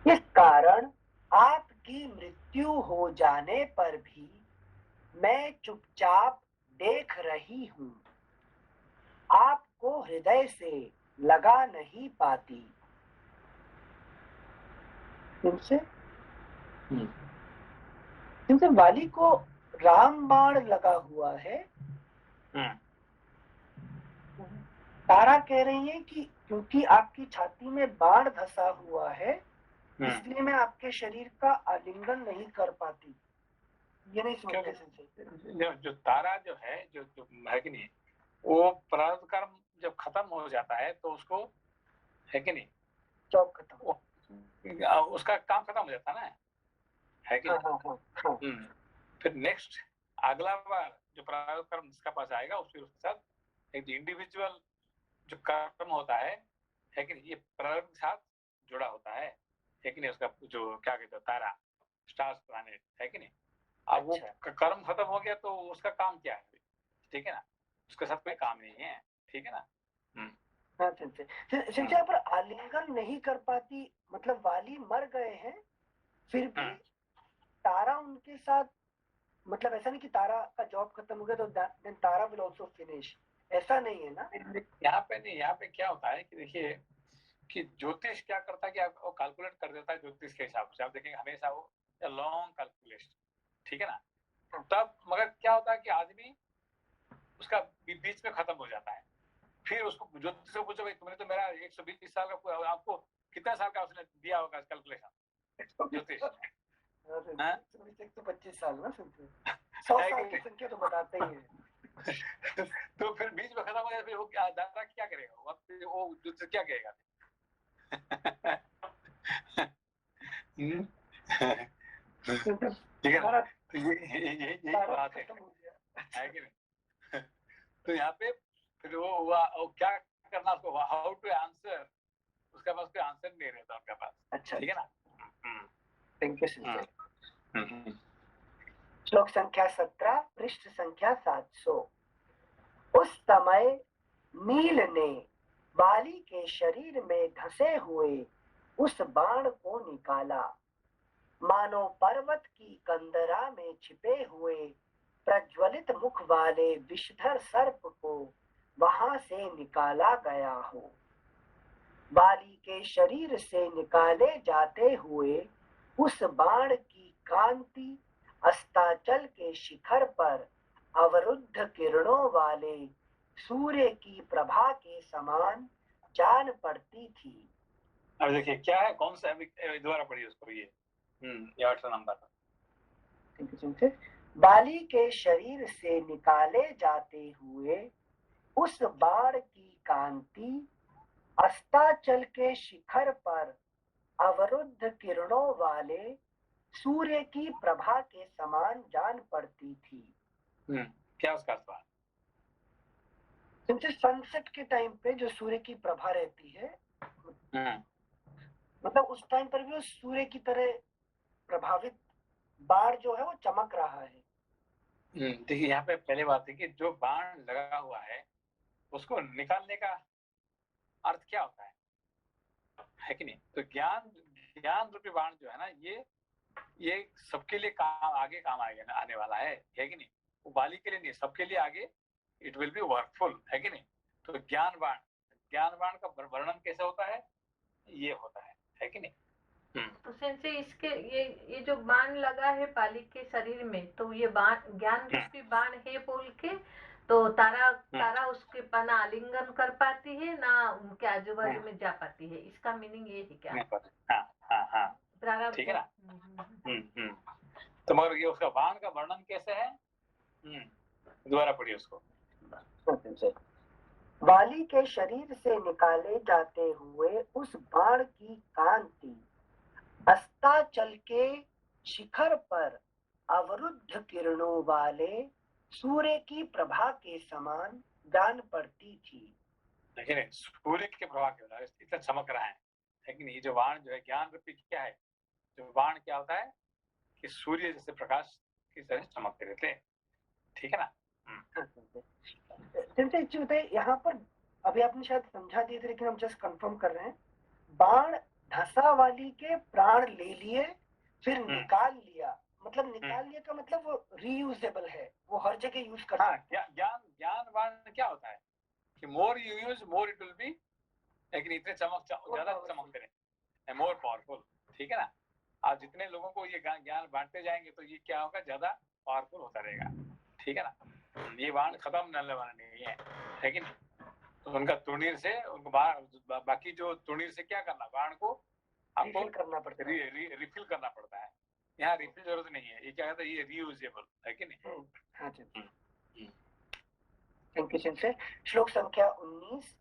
इस कारण आपकी मृत्यु हो जाने पर भी मैं चुपचाप देख रही हूँ, आपको हृदय से लगा नहीं पाती। इनसे वाली को रामबाण लगा हुआ है। तारा कह रही है कि क्योंकि आपकी छाती में बाण धंसा हुआ है इसलिए मैं आपके शरीर का आलिंगन नहीं कर पाती। ये नहीं समझते संजय। जो तारा जो है जो है कि नहीं, वो प्रारब्ध कर्म जब खत्म हो जाता है तो उसको है कि नहीं, जॉब खत्म, उसका काम खत्म हो जाता है ना, है कि नहीं। फिर नेक्स्ट अगला बार जो प्रारब्ध कर्म जिसका पास आएगा उसके साथ एक इंडिविजुअल जो कर्म होता है कि नहीं, ये प्रारब्ध के साथ जुड़ा होता है कि नहीं, उसका जो क्या कहते हैं तारा, स्टार्स, प्लैनेट, है कि नहीं। अब वो कर्म खत्म हो गया तो उसका काम क्या है, ठीक है ना, उसके साथ कोई काम नहीं है, ठीक है ना। हाँ संजय, पर आलिंगन नहीं कर पाती मतलब वाली मर गए हैं फिर भी तारा उनके साथ, मतलब ऐसा नहीं कि तारा का जॉब खत्म हो गया तो देन तारा विल आल्सो फिनिश, ऐसा नहीं है ना। यहाँ पे नहीं, यहाँ पे क्या होता है कि देखिए कि ज्योतिष क्या करता है कि वो कैलकुलेट कर देता है ज्योतिष के हिसाब से। आप देखेंगे हमेशा वो लॉन्ग कैलकुलेशन, ठीक है ना। तब मगर क्या होता है कि आदमी उसका बीच में खत्म हो जाता है। फिर उसको ज्योतिष से पूछो भाई तुमने तो मेरा 120 साल का, आपको कितना साल का उसने दिया होगा कैलकुलेशन ज्योतिष। 125 साल ना, 100 साल की संख्या तो बताते ही है। तो फिर बीच में खत्म हो जाए, फिर वो दादा क्या करेगा, वो ज्योतिष क्या कहेगा। ठीक है ना, तो यही बात है कि नहीं। तो यहाँ पे फिर वो क्या करना, उसको हाउ टू आंसर, उसका पास कोई आंसर नहीं रहता उनके पास। अच्छा, ठीक है ना। Thank you Sanjay. श्लोक संख्या 17, पृष्ठ संख्या 700। उस समय नील ने बाली के शरीर में धंसे हुए उस बाण को निकाला, मानो पर्वत की कंदरा में छिपे हुए प्रज्वलित मुख वाले विषधर सर्प को वहां से निकाला गया हो। बाली के शरीर से निकाले जाते हुए उस बाण की कांति अस्ताचल के शिखर पर अवरुद्ध किरणों वाले सूर्य की प्रभा के समान जान पड़ती थी। अब देखिए क्या है, कौन सा दोबारा पढ़िए उसको, ये 8 नंबर। बाली के शरीर से निकाले जाते हुए उस बाण की कांति अस्ताचल के शिखर पर अवरुद्ध किरणों वाले सूर्य की प्रभा के समान जान पड़ती थी। क्या उसका अर्थ है? सनसेट के टाइम पे जो सूर्य की प्रभा रहती है, मतलब उस टाइम पर भी वो सूर्य की तरह प्रभावित बाण जो है वो चमक रहा है। देखिए यहाँ पे पहले बात है कि जो बाण लगा हुआ है उसको निकालने का अर्थ क्या होता है कि नहीं। तो ज्ञान रूपी बाण जो है ना, ये सबके लिए आगे काम आएगा, आने वाला है कि नहीं। वो बाली के लिए नहीं, सबके लिए आगे इट विल बी वर्कफुल, है कि नहीं। तो ज्ञान बाण का वर्णन कैसे होता है, ये होता है कि नहीं। तो सेंसे इसके ये जो बाण लगा है बाली के शरीर में, तो ये बाण ज्ञान रूपी बाण है बोल के तो तारा उसके पना आलिंगन कर पाती है ना, उनके आजू बाजू में जा पाती है। इसका मीनिंग ये है क्या? हाँ, ठीक है ना। तो मगर ये उसका बाण का वर्णन कैसे है, दोबारा पढ़िए उसको। बाली के शरीर से निकाले जाते हुए उस बाण की कांति अस्ताचल के शिखर पर अवरुद्ध किरणों वाले सूर्य की प्रभा के समान जान पड़ती थी। लेकिन सूर्य के प्रभाव के द्वारा इतना चमक रहा है, लेकिन ये जो बाण जो है ज्ञान रूपी क्या है, जो बाण क्या होता है कि सूर्य जैसे प्रकाश की तरह चमकते रहते हैं, ठीक है ना। सिंपल एक चीज बताइए, यहाँ पर अभी आपने शायद समझा दिए थे लेकिन हम जस्ट कंफर्म कर रहे हैं, बाण धसा वाली के प्राण ले लिए फिर निकाल लिया, मतलब निकाल लिया का मतलब वो रीयूजेबल है, वो हर जगह यूज कर सकते हैं। ज्ञान बाण क्या होता है कि more you use more it will be, लेकिन इतने ज्यादा चमकते रहे, मोर पावरफुल, ठीक है ना। आप जितने लोगों को ये ज्ञान बांटते जाएंगे तो ये क्या होगा, ज्यादा पावरफुल होता रहेगा, ठीक है ना। ये बाण खत्म होने वाला नहीं है, लेकिन तो उनका तुणीर से उनको बाकी जो तुणीर से क्या करना, बाण को आपको करना पड़ता है, रिफिल करना पड़ता है। यहाँ रिफिल जरूरत नहीं है, ये क्या कहता है, ये रीयूजेबल है कि नहीं। हाँ जी, थैंक यू सिंसे। श्लोक संख्या 19।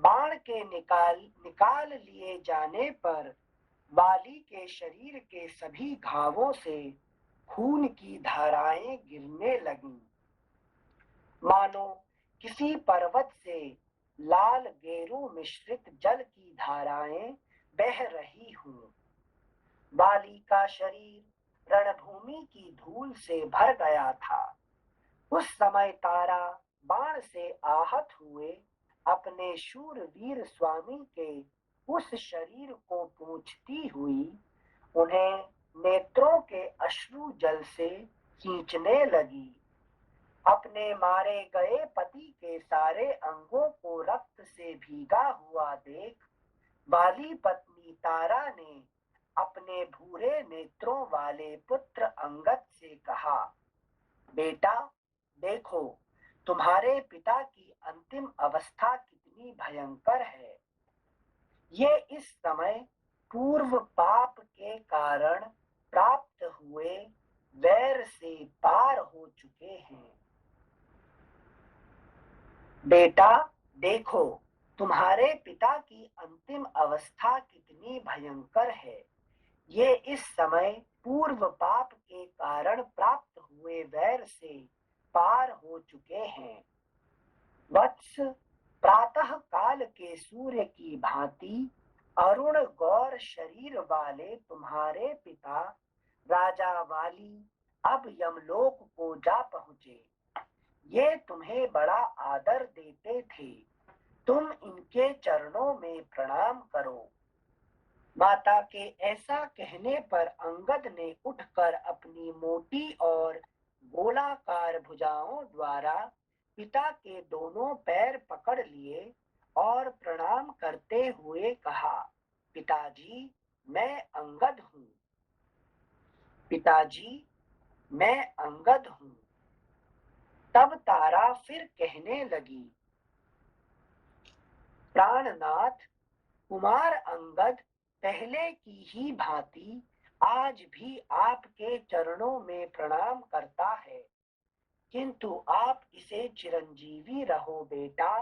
बाण के निकाल लिए जाने पर वाली के शरीर के सभी घावों से खून की धाराएं गिरने लगीं, मानो किसी पर्वत से लाल गेरू मिश्रित जल की धाराएं बह रही हूं। वाली का शरीर रणभूमि की धूल से भर गया था। उस समय तारा बाण से आहत हुए अपने शूरवीर स्वामी के उस शरीर को पूछती हुई उन्हें नेत्रों के अश्रु जल से खींचने लगी। अपने मारे गए पति के सारे अंगों को रक्त से भीगा हुआ देख वाली पत्नी तारा ने अपने भूरे नेत्रों वाले पुत्र अंगद से कहा, बेटा देखो तुम्हारे पिता की अंतिम अवस्था कितनी भयंकर है। ये इस समय पूर्व पाप के कारण प्राप्त हुए वैर से पार हो चुके हैं। बेटा देखो तुम्हारे पिता की अंतिम अवस्था कितनी भयंकर है। ये इस समय पूर्व पाप के कारण प्राप्त हुए वैर से पार हो चुके हैं। वत्स प्रातः काल के सूर्य की भांति अरुण गौर शरीर वाले तुम्हारे पिता राजा वाली अब यमलोक को जा पहुंचे। ये तुम्हें बड़ा आदर देते थे, तुम इनके चरणों में प्रणाम करो। माता के ऐसा कहने पर अंगद ने उठकर अपनी मोटी और गोलाकार भुजाओं द्वारा पिता के दोनों पैर पकड़ लिए और प्रणाम करते हुए कहा, पिताजी मैं अंगद हूँ। पिताजी मैं अंगद हूँ। तब तारा फिर कहने लगी, प्राणनाथ कुमार अंगद पहले की ही भांति आज भी आपके चरणों में प्रणाम करता है, किंतु आप इसे चिरंजीवी रहो बेटा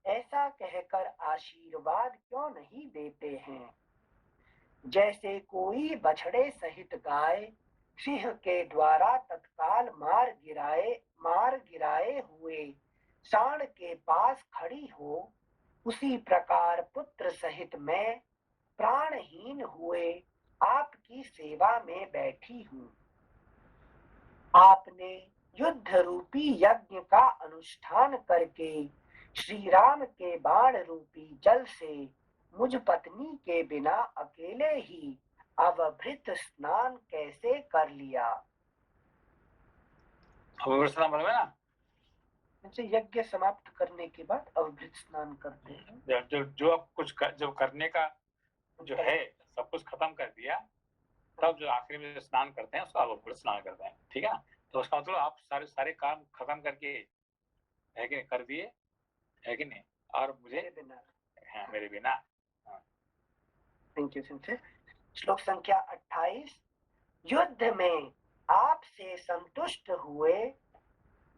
ऐसा कहकर आशीर्वाद क्यों नहीं देते हैं। जैसे कोई बछड़े सहित गाय सिंह के द्वारा तत्काल मार गिराए हुए सांड के पास खड़ी हो, उसी प्रकार पुत्र सहित मैं प्राणहीन हुए आपकी सेवा में बैठी हूँ। आपने युद्ध रूपी यज्ञ का अनुष्ठान करके श्री राम के बाण रूपी जल से मुझ पत्नी के बिना अकेले ही अवभृत स्नान कैसे कर लिया। यज्ञ समाप्त करने के बाद अवभृत स्नान करते हैं। जो अब कुछ जो करने का जो है सब कुछ खत्म कर दिया, तब जो आखिरी में स्नान करते हैं उसको अवभृत स्नान करते हैं, ठीक है। तो उसका मतलब आप सारे काम खत्म करके है कि नहीं कर दिए, है कि नहीं, और मुझे मेरे बिना। थैंक यू सिंसे। श्लोक संख्या 28। युद्ध में आपसे संतुष्ट हुए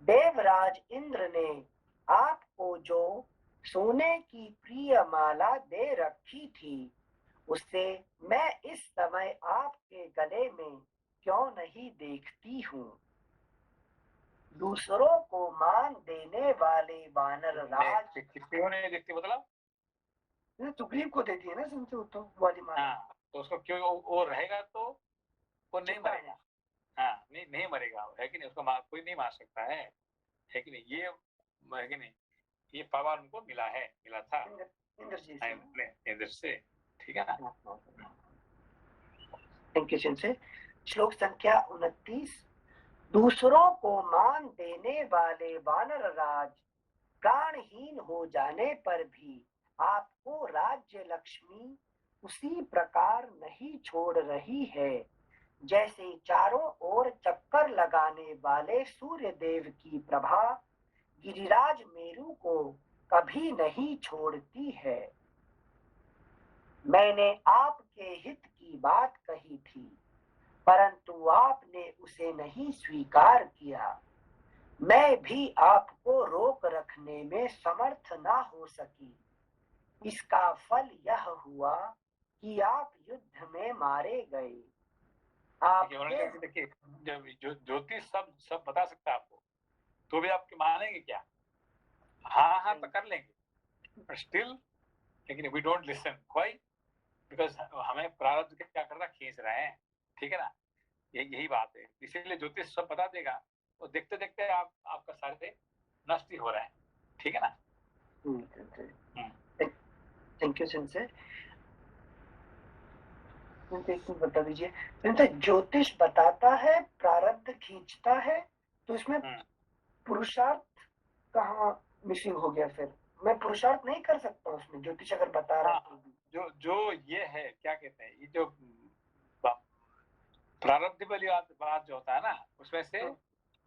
देवराज इंद्र ने आपको जो सोने की प्रिय माला दे रखी थी उसे मैं इस समय आपके गले में क्यों नहीं देखती हूँ। दूसरों को मान देने वाले वानर राज। क्यों नहीं देखती मतलब? सुग्रीव को देती है ना संसे तो वाली मान। हाँ, तो उसको क्यों वो रहेगा तो वो नहीं मरेगा। हाँ, नहीं मरेगा, है कि नहीं? उसको कोई नहीं मार सकता है कि नहीं? ये है कि नहीं? ये पावर उनको मिला था इंद्र जी इंद्र से, ठीक है ना? थैंक यू संसे। श्लोक संख्या 29। दूसरों को मान देने वाले वानर राज प्राणहीन हो जाने पर भी आपको राज्य लक्ष्मी उसी प्रकार नहीं छोड़ रही है जैसे चारों ओर चक्कर लगाने वाले सूर्य देव की प्रभा गिरिराज मेरु को कभी नहीं छोड़ती है। मैंने आपके हित की बात कही थी परंतु आपने उसे नहीं स्वीकार किया। मैं भी आपको रोक रखने में समर्थ ना हो सकी। इसका फल यह हुआ कि आप युद्ध में मारे गए। देखिए, ज्योतिष सब बता सकता है आपको, तो भी आपके मानेंगे क्या? हाँ तो कर लेंगे, बट स्टिल लेकिन we don't listen. Why? Because हमें प्रारब्ध क्या कर रहा, खींच रहे हैं, ठीक है ना? यही बात है, इसीलिए ज्योतिष सब बता देगा, और देखते देखते आपका सारे नष्ट ही हो रहा है, ठीक है ना? थैंक यू सिंसे। बता दीजिए, ज्योतिष बताता है प्रारब्ध खींचता है, तो इसमें पुरुषार्थ कहाँ मिसिंग हो गया? फिर मैं पुरुषार्थ नहीं कर सकता उसमें, ज्योतिष अगर बता रहा है जो ये है, क्या कहते हैं, ये जो प्रारब्ध वाली बात जो होता है ना, उसमें से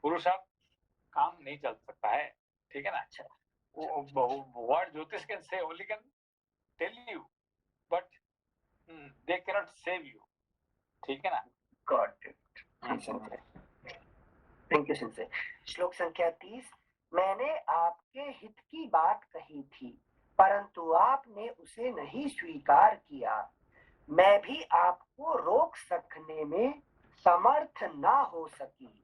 पुरुषार्थ काम नहीं चल सकता है, ठीक है ना? What ज्योतिष can say only can tell you, but they can not save you, ठीक है ना? Got it. थैंक यू सिंसे। श्लोक संख्या 30। मैंने आपके हित की बात कही थी परंतु आपने उसे नहीं स्वीकार किया। मैं भी आपको रोक सकने में समर्थ ना हो सकी।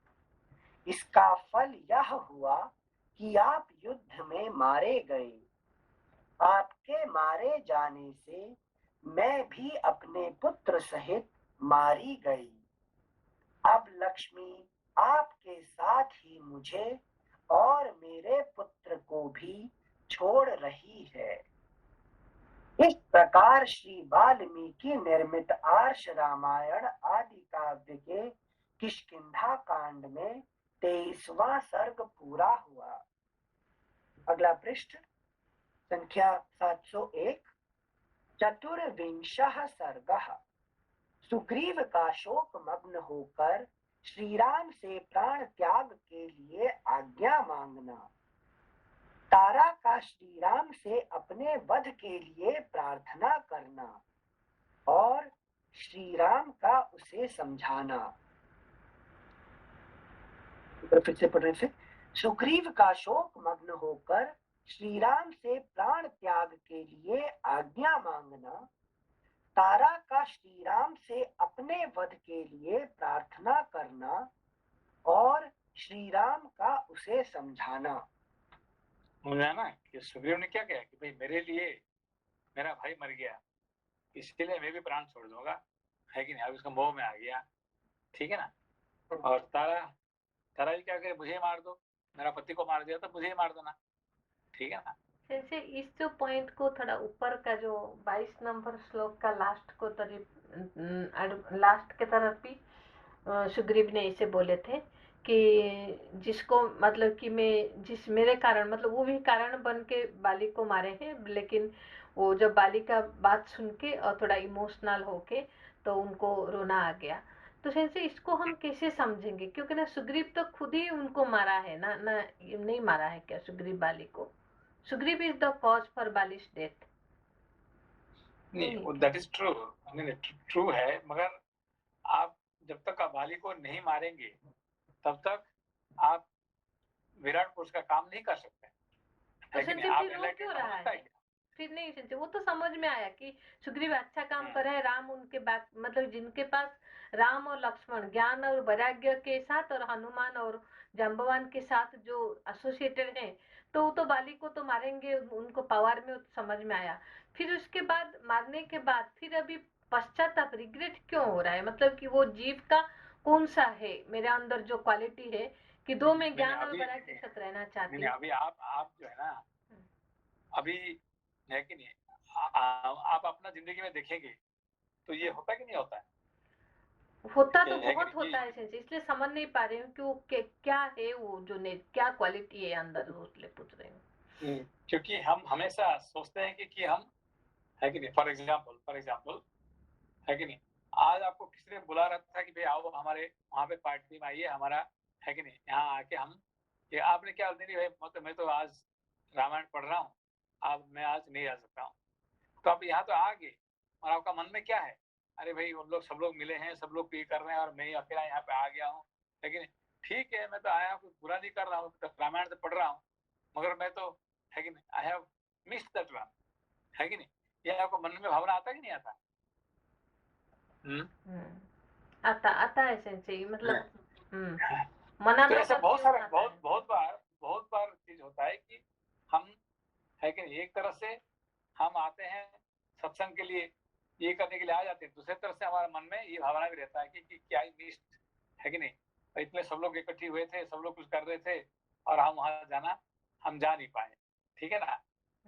इसका फल यह हुआ कि आप युद्ध में मारे गए। आपके मारे जाने से मैं भी अपने पुत्र सहित मारी गई। अब लक्ष्मी आपके साथ ही मुझे और मेरे पुत्र को भी छोड़ रही है। इस प्रकार श्री वाल्मीकि निर्मित आर्ष रामायण आदि काव्य के किष्किंधा कांड में 23वां सर्ग पूरा हुआ। अगला पृष्ठ संख्या 701। चतुर्विंशः सर्गः। सुग्रीव का शोक मग्न होकर श्री राम से प्राण त्याग के लिए आज्ञा मांगना। तारा का श्री राम से अपने वध के लिए प्रार्थना करना और श्री राम का उसे समझाना। फिर से पढ़ने से। सुग्रीव का शोक मग्न होकर श्री राम से प्राण त्याग के लिए आज्ञा मांगना। तारा का श्री राम से अपने वध के लिए प्रार्थना करना और श्री राम का उसे समझाना। समझाना कि सुग्रीव ने क्या कहा कि भाई मेरे लिए मेरा भाई मर गया, इसलिए मैं भी प्राण छोड़ दूंगा, है कि नहीं? अब इसका मोह में आ गया, ठीक है ना? और तारा जी क्या करे, मुझे मार दो, मेरा पति को मार दिया तो मुझे ही मार देना, ठीक है ना? जैसे इस जो पॉइंट को थोड़ा ऊपर का जो 22 नंबर श्लोक का लास्ट के तरफ भी सुग्रीव ने ऐसे बोले थे कि जिसको मतलब कि मेरे कारण, मतलब वो भी कारण बन के बाली को मारे हैं, लेकिन वो जब बाली का बात सुन के और थोड़ा इमोशनल होके तो उनको रोना आ गया। तो जैसे इसको हम कैसे समझेंगे, क्योंकि ना सुग्रीव तो खुद ही उनको मारा है ना नहीं मारा है क्या सुग्रीव बाली को? Sugriva is the cause for Bali's death. नहीं, दैट इज ट्रू, ट्रू है, मगर आप जब तक आप बाली को नहीं मारेंगे तब तक आप विराट पुरुष का काम नहीं कर सकते, तो लेकिन आप क्यों रहा है? फिर नहीं सेंसे, वो तो समझ में आया कि सुग्रीव अच्छा काम कर रहे हैं, राम उनके बैक, मतलब जिनके पास राम और लक्ष्मण ज्ञान और वैराग्य के साथ और हनुमान और जाम्बवान के साथ जो एसोसिएटेड हैं, तो वो तो बाली को तो मारेंगे, उनको पावर में समझ में आया। फिर उसके बाद मारने के बाद फिर अभी पश्चाताप, रिग्रेट क्यों हो रहा है? मतलब कि वो जीव का कौन सा है मेरे अंदर जो क्वालिटी है कि दो में ज्ञान और वैराग्य के साथ रहना चाहती हूँ। अभी आप जो है ना, अभी है कि नहीं, आप अपना जिंदगी में देखेंगे तो ये होता कि नहीं होता है? होता तो बहुत होता है सेंसे, इसलिए समझ नहीं पा रही हूँ कि वो क्या है, वो जो क्या क्वालिटी है अंदर, वो इसलिए पूछ रही हूँ। क्योंकि हम हमेशा सोचते हैं कि हम, है कि नहीं, फॉर एग्जाम्पल है कि नहीं, आज आपको किसी ने बुला रखा था कि भाई आओ हमारे वहाँ पे पार्टी में आइए हमारा, है कि नहीं, यहाँ आके हम, ये आपने क्या, नहीं भाई मैं तो आज रामायण पढ़ रहा हूँ, अब मैं आज नहीं आ सकता हूँ। तो आप यहाँ तो आ गए और आपका मन में क्या है, अरे भाई उन लोग सब लोग मिले हैं, सब लोग पे कर रहे हैं और मैं अकेला यहाँ पे आ गया हूँ। लेकिन ठीक है, मैं तो आया हूँ, बुरा नहीं कर रहा हूँ, तो रामायण से पढ़ रहा हूँ, मगर मैं तो, है कि नहीं, I have missed that one, है कि नहीं, ये आपको मन में भावना आता कि नहीं आता? आता है सेंसे, मतलब तो ऐसा बहुत बार चीज होता है कि हम, है कि नहीं, एक तरह से हम आते हैं सत्संग के लिए, ये करने के लिए आ जाते हैं, दूसरी तरफ से हमारे मन में ये भावना भी रहता है कि क्या ही मिस्ड, है कि नहीं, इतने सब लोग इकट्ठे हुए थे, सब लोग कुछ कर रहे थे और हम वहां जाना, हम जा नहीं पाए, ठीक है ना।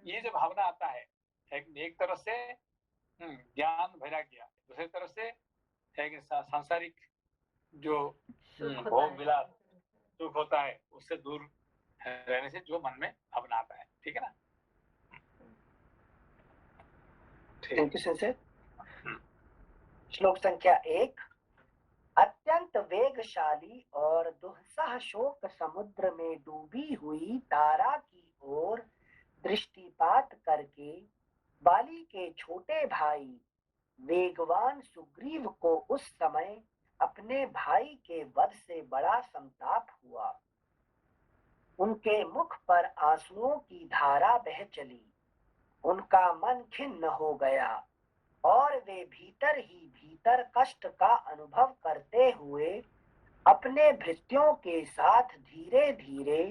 ये जो भावना आता है एक तरफ से ज्ञान वैराग्य, दूसरी तरफ से है कि सांसारिक जो भोग विलास सुख होता है, उससे दूर रहने से जो मन में भावना आता है, ठीक है ना। Thank you sensei. श्लोक संख्या 1। अत्यंत वेगशाली और दुस्सह शोक समुद्र में डूबी हुई तारा की ओर दृष्टिपात करके बाली के छोटे भाई वेगवान सुग्रीव को उस समय अपने भाई के वध से बड़ा संताप हुआ। उनके मुख पर आंसुओं की धारा बह चली, उनका मन खिन्न हो गया और वे भीतर ही भीतर कष्ट का अनुभव करते हुए अपने भृत्यों के साथ धीरे धीरे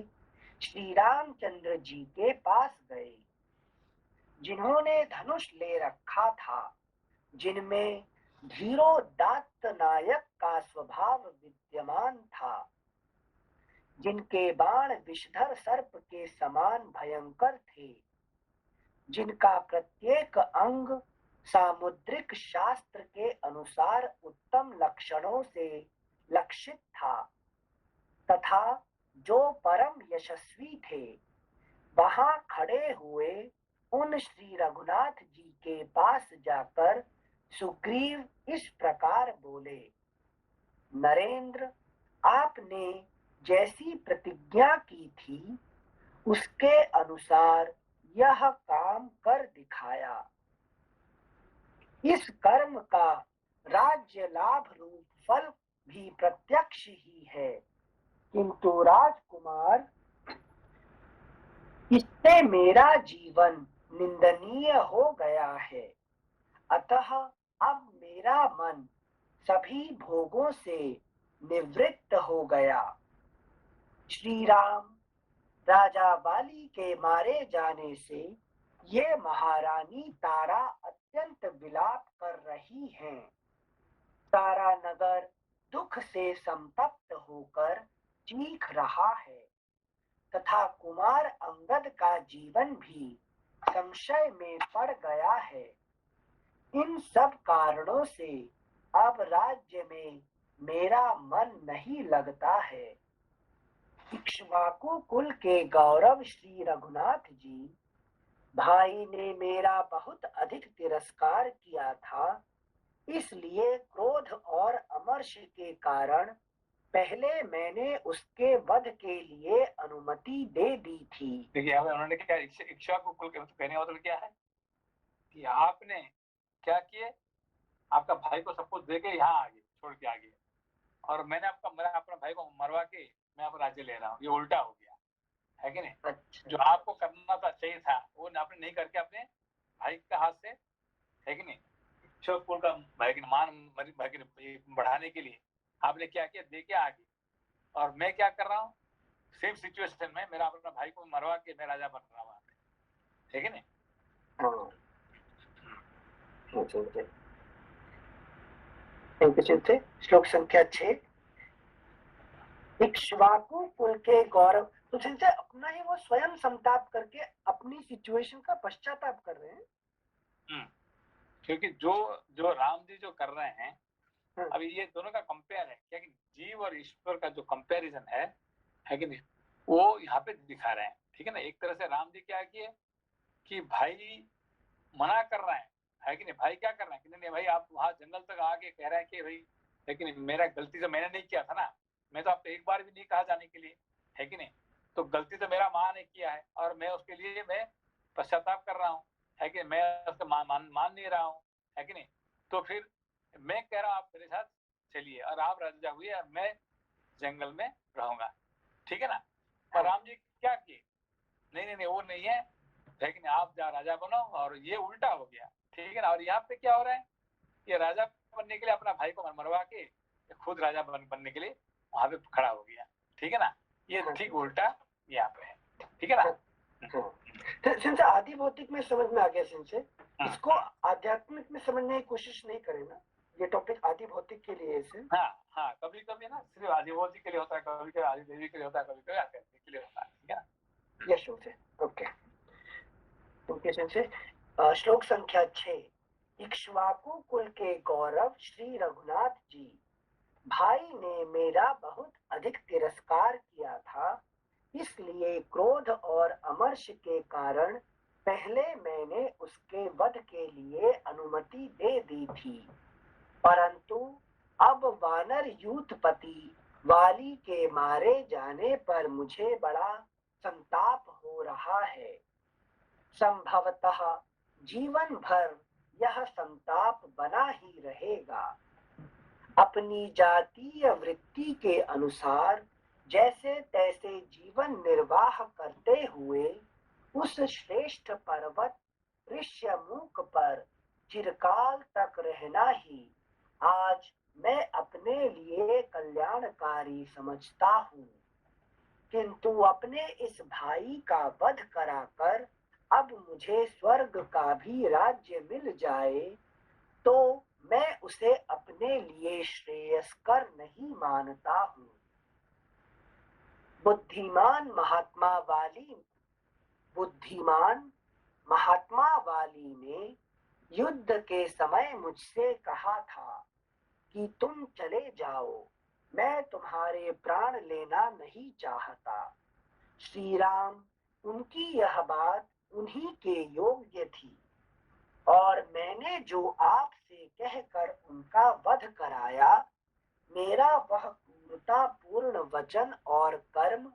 श्री रामचंद्र जी के पास गए, जिन्होंने धनुष ले रखा था, जिनमें धीरोदात्त नायक का स्वभाव विद्यमान था, जिनके बाण विषधर सर्प के समान भयंकर थे, जिनका प्रत्येक अंग सामुद्रिक शास्त्र के अनुसार उत्तम लक्षणों से लक्षित था, तथा जो परम यशस्वी थे, वहां खड़े हुए उन श्री रघुनाथ जी के पास जाकर सुग्रीव इस प्रकार बोले, नरेंद्र, आपने जैसी प्रतिज्ञा की थी उसके अनुसार यह काम कर दिखाया। इस कर्म का राज्य लाभ रूप फल भी प्रत्यक्ष ही है, किंतु राजकुमार, इससे मेरा जीवन निंदनीय हो गया है, अतः अब मेरा मन सभी भोगों से निवृत्त हो गया। श्री राम, राजा बाली के मारे जाने से ये महारानी तारा अत्यंत विलाप कर रही हैं। तारा नगर दुख से संतप्त होकर चीख रहा है तथा कुमार अंगद का जीवन भी संशय में पड़ गया है। इन सब कारणों से अब राज्य में मेरा मन नहीं लगता है। इक्ष्वाकु कुल के गौरव श्री रघुनाथ जी, भाई ने मेरा बहुत अधिक तिरस्कार किया था, इसलिए क्रोध और अमर्ष के कारण पहले मैंने उसके वध के लिए अनुमति दे दी थी। देखिए उन्होंने क्या, इक्ष्वाकु कुल के कहने का मतलब क्या है कि आपने क्या किए, आपका भाई को सब कुछ दे के यहाँ आ गए, छोड़ के आ गए, और मैंने अपना भाई को मरवा के मैं अपना राज्य ले रहा हूँ, ये उल्टा हो गया, है कि नहीं। अच्छा। जो आपको करना था चाहिए था वो आपने नहीं करके अपने भाई का हाथ से, है कि नहीं, कुल का मान बढ़ाने के लिए आपने क्या किया, दे के आगे। और मैं क्या कर रहा हूँ, सेम सिचुएशन में मेरा अपना भाई को मरवा के मैं राजा बन रहा हूँ, है कि नहीं। थैंक यू चिंते। श्लोक संख्या 6। इक्ष्वाकु कुल के गौरव। तो चिंते अपना ही वो स्वयं संताप करके अपनी सिचुएशन का पश्चाताप कर रहे हैं। क्योंकि जो राम जी जो कर रहे हैं, अभी ये दोनों का कंपेयर है, क्या कि जीव और ईश्वर का जो कंपैरिजन है कि नहीं, वो यहाँ पे दिखा रहे हैं, ठीक है ना। एक तरह से राम जी क्या किए कि भाई मना कर रहे है कि नहीं, भाई क्या कर रहे हैं कि नहीं भाई आप वहां जंगल तक आके कह रहे हैं कि भाई, है कि नहीं, मेरा गलती तो मैंने नहीं किया था ना, मैं तो आपको एक बार भी नहीं कहा जाने के लिए, है कि नहीं, तो गलती तो मेरा माँ ने किया है और मैं उसके लिए मैं पश्चाताप कर रहा हूँ, है कि मैं उसका मान नहीं रहा हूँ, है कि नहीं। तो फिर मैं कह रहा हूँ आप मेरे साथ चलिए और आप राजा हुए और मैं जंगल में रहूंगा, ठीक है ना। पर राम जी क्या किए, नहीं वो नहीं है, लेकिन आप जा राजा बनो, और ये उल्टा हो गया, ठीक है ना। और यहाँ पे क्या हो रहा है, ये राजा बनने के लिए अपना भाई को मरवा के खुद राजा बनने के लिए वहां पे खड़ा हो गया, ठीक है ना। ये ठीक उल्टा यहाँ पे है, ठीक है ना। सिंचे आदि भौतिक में समझ में आ गया सिंचे, इसको आध्यात्मिक में समझने की कोशिश नहीं करे ना, ये टॉपिक आदि भौतिक के लिए है। हाँ कभी कभी ना सिर्फ आदि भौतिक के लिए होता है, कभी कभी आदि देवी के लिए होता है, कभी कभी आध्यात्मिक के लिए होता है, ठीक है ना। यस ओके ओके सिंचे। श्लोक संख्या 6। इक्ष्वाकु कुल के गौरव श्री रघुनाथ जी, भाई ने मेरा बहुत अधिक तिरस्कार किया था, इसलिए क्रोध और अमर्ष के कारण पहले मैंने उसके वध के लिए अनुमति दे दी थी, परंतु अब वानर यूथपति वाली के मारे जाने पर मुझे बड़ा संताप हो रहा है। संभवतः जीवन भर यह संताप बना ही रहेगा। अपनी जातीय वृत्ति के अनुसार जैसे तैसे जीवन निर्वाह करते हुए उस श्रेष्ठ पर्वत ऋष्यमुख पर चिरकाल तक रहना ही आज मैं अपने लिए कल्याणकारी समझता हूँ, किंतु अपने इस भाई का वध कराकर अब मुझे स्वर्ग का भी राज्य मिल जाए तो मैं उसे अपने लिए श्रेयस्कर नहीं मानता हूँ। बुद्धिमान महात्मा वाली ने युद्ध के समय मुझसे कहा था कि तुम चले जाओ, मैं तुम्हारे प्राण लेना नहीं चाहता। श्री राम उनकी यह बात उन्हीं के योग्य थी, और मैंने जो आपसे कहकर उनका वध कराया, मेरा वह क्रूरतापूर्ण वचन और कर्म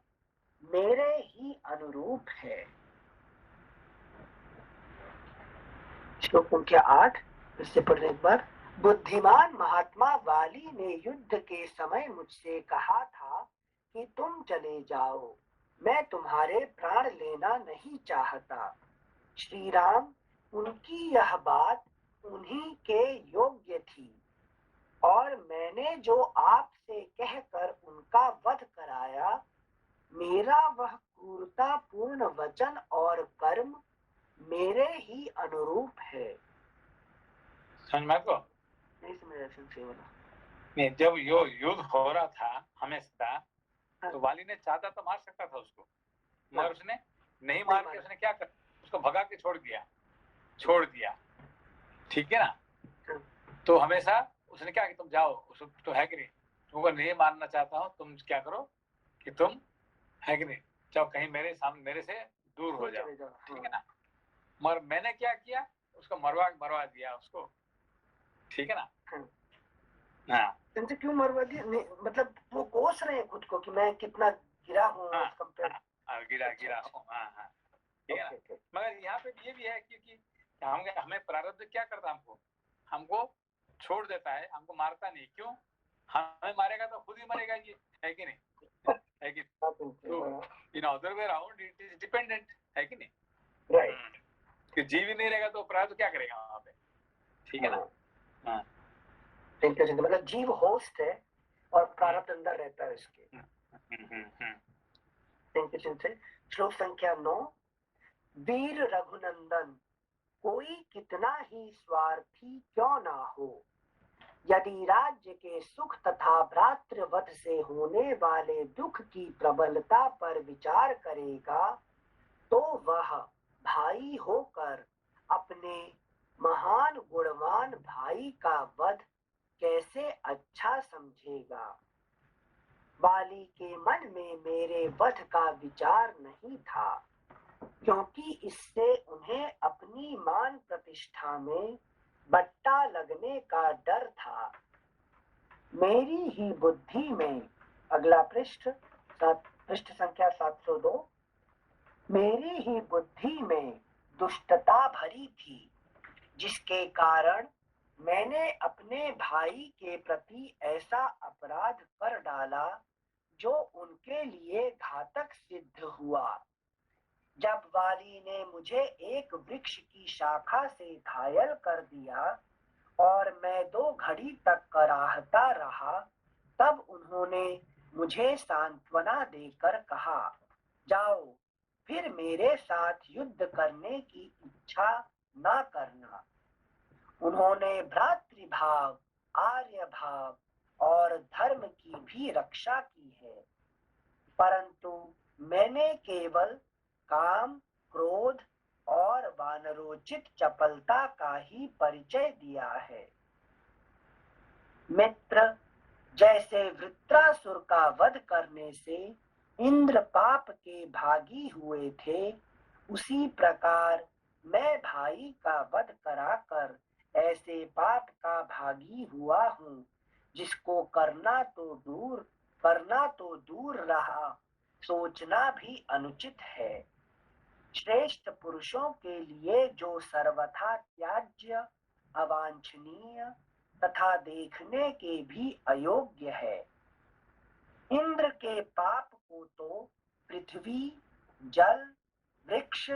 मेरे ही अनुरूप है। श्लोक संख्या 8 इससे पढ़ने एक बार। बुद्धिमान महात्मा वाली ने युद्ध के समय मुझसे कहा था कि तुम चले जाओ, मैं तुम्हारे प्राण लेना नहीं चाहता। श्री राम उनकी यह बात उन्हीं के योग्य थी, और मैंने जो आपसे कहकर उनका वध कराया, मेरा वह क्रूरतापूर्ण वचन और कर्म मेरे ही अनुरूप है। समझ में आपको? नहीं समझ नहीं, जब युद्ध हो रहा था हमेशा, तो वाली ने चाहता तो मार सकता था उसको, मगर उसने नहीं मार के उसने क्या कर, उसको भगा के छोड़ दिया, ठीक है ना। तो हमेशा उसने क्या कि तुम जाओ, तो है कि नहीं, तुमको नहीं मारना चाहता हूँ, तुम क्या करो कि तुम, है कि नहीं, जाओ कहीं मेरे से दूर हो जाओ, ठीक है ना। मगर मैंने क्या किया, उसको मरवा दिया उसको, ठीक है ना। हाँ तुमसे क्यों मरवा दिया? मतलब वो कोस रहे हैं खुद को कि मैं कितना गिरा हूँ। गिरा हूँ, हाँ ठीक है ना। मगर यहाँ पे ये भी है क्योंकि हमें प्रारब्ध क्या करता है, हमको छोड़ देता है, हमको मारता नहीं। क्यों? हमें मारेगा तो खुद ही मरेगा, ये है कि नहीं, है कि in other way around it is dependent, है कि नहीं। राइट। कि जीव ही नहीं रहेगा तो प्रारब्ध क्या करेगा वहां पे, ठीक है ना। हाँ। मतलब जीव होस्ट है और प्रारब्ध अंदर रहता है इसके। श्लोक संख्या 9। वीर रघुनंदन, कोई कितना ही स्वार्थी क्यों ना हो, यदि राज्य के सुख तथा भ्रातृवध से होने वाले दुख की प्रबलता पर विचार करेगा तो वह भाई होकर अपने महान गुणवान भाई का वध कैसे अच्छा समझेगा। बाली के मन में मेरे वध का विचार नहीं था, क्योंकि इससे उन्हें अपनी मान प्रतिष्ठा में बट्टा लगने का डर था। मेरी ही बुद्धि में, अगला पृष्ठ संख्या 702, मेरी ही बुद्धि में दुष्टता भरी थी, जिसके कारण मैंने अपने भाई के प्रति ऐसा अपराध कर डाला जो उनके लिए घातक सिद्ध हुआ। जब वाली ने मुझे एक वृक्ष की शाखा से घायल कर दिया और मैं 2 घड़ी तक कराहता रहा, तब उन्होंने मुझे सांत्वना देकर कहा, जाओ फिर मेरे साथ युद्ध करने की इच्छा न करना। उन्होंने भ्रातृभाव, आर्य भाव और धर्म की भी रक्षा की है, परंतु मैंने केवल काम, क्रोध और वानरोचित चपलता का ही परिचय दिया है। मित्र, जैसे वृत्रासुर का वध करने से इंद्र पाप के भागी हुए थे, उसी प्रकार मैं भाई का वध कराकर ऐसे पाप का भागी हुआ हूँ, जिसको करना तो दूर रहा, सोचना भी अनुचित है। श्रेष्ठ पुरुषों के लिए जो सर्वथा त्याज्य, अवांछनीय तथा देखने के भी अयोग्य है। इंद्र के पाप को तो पृथ्वी, जल, वृक्ष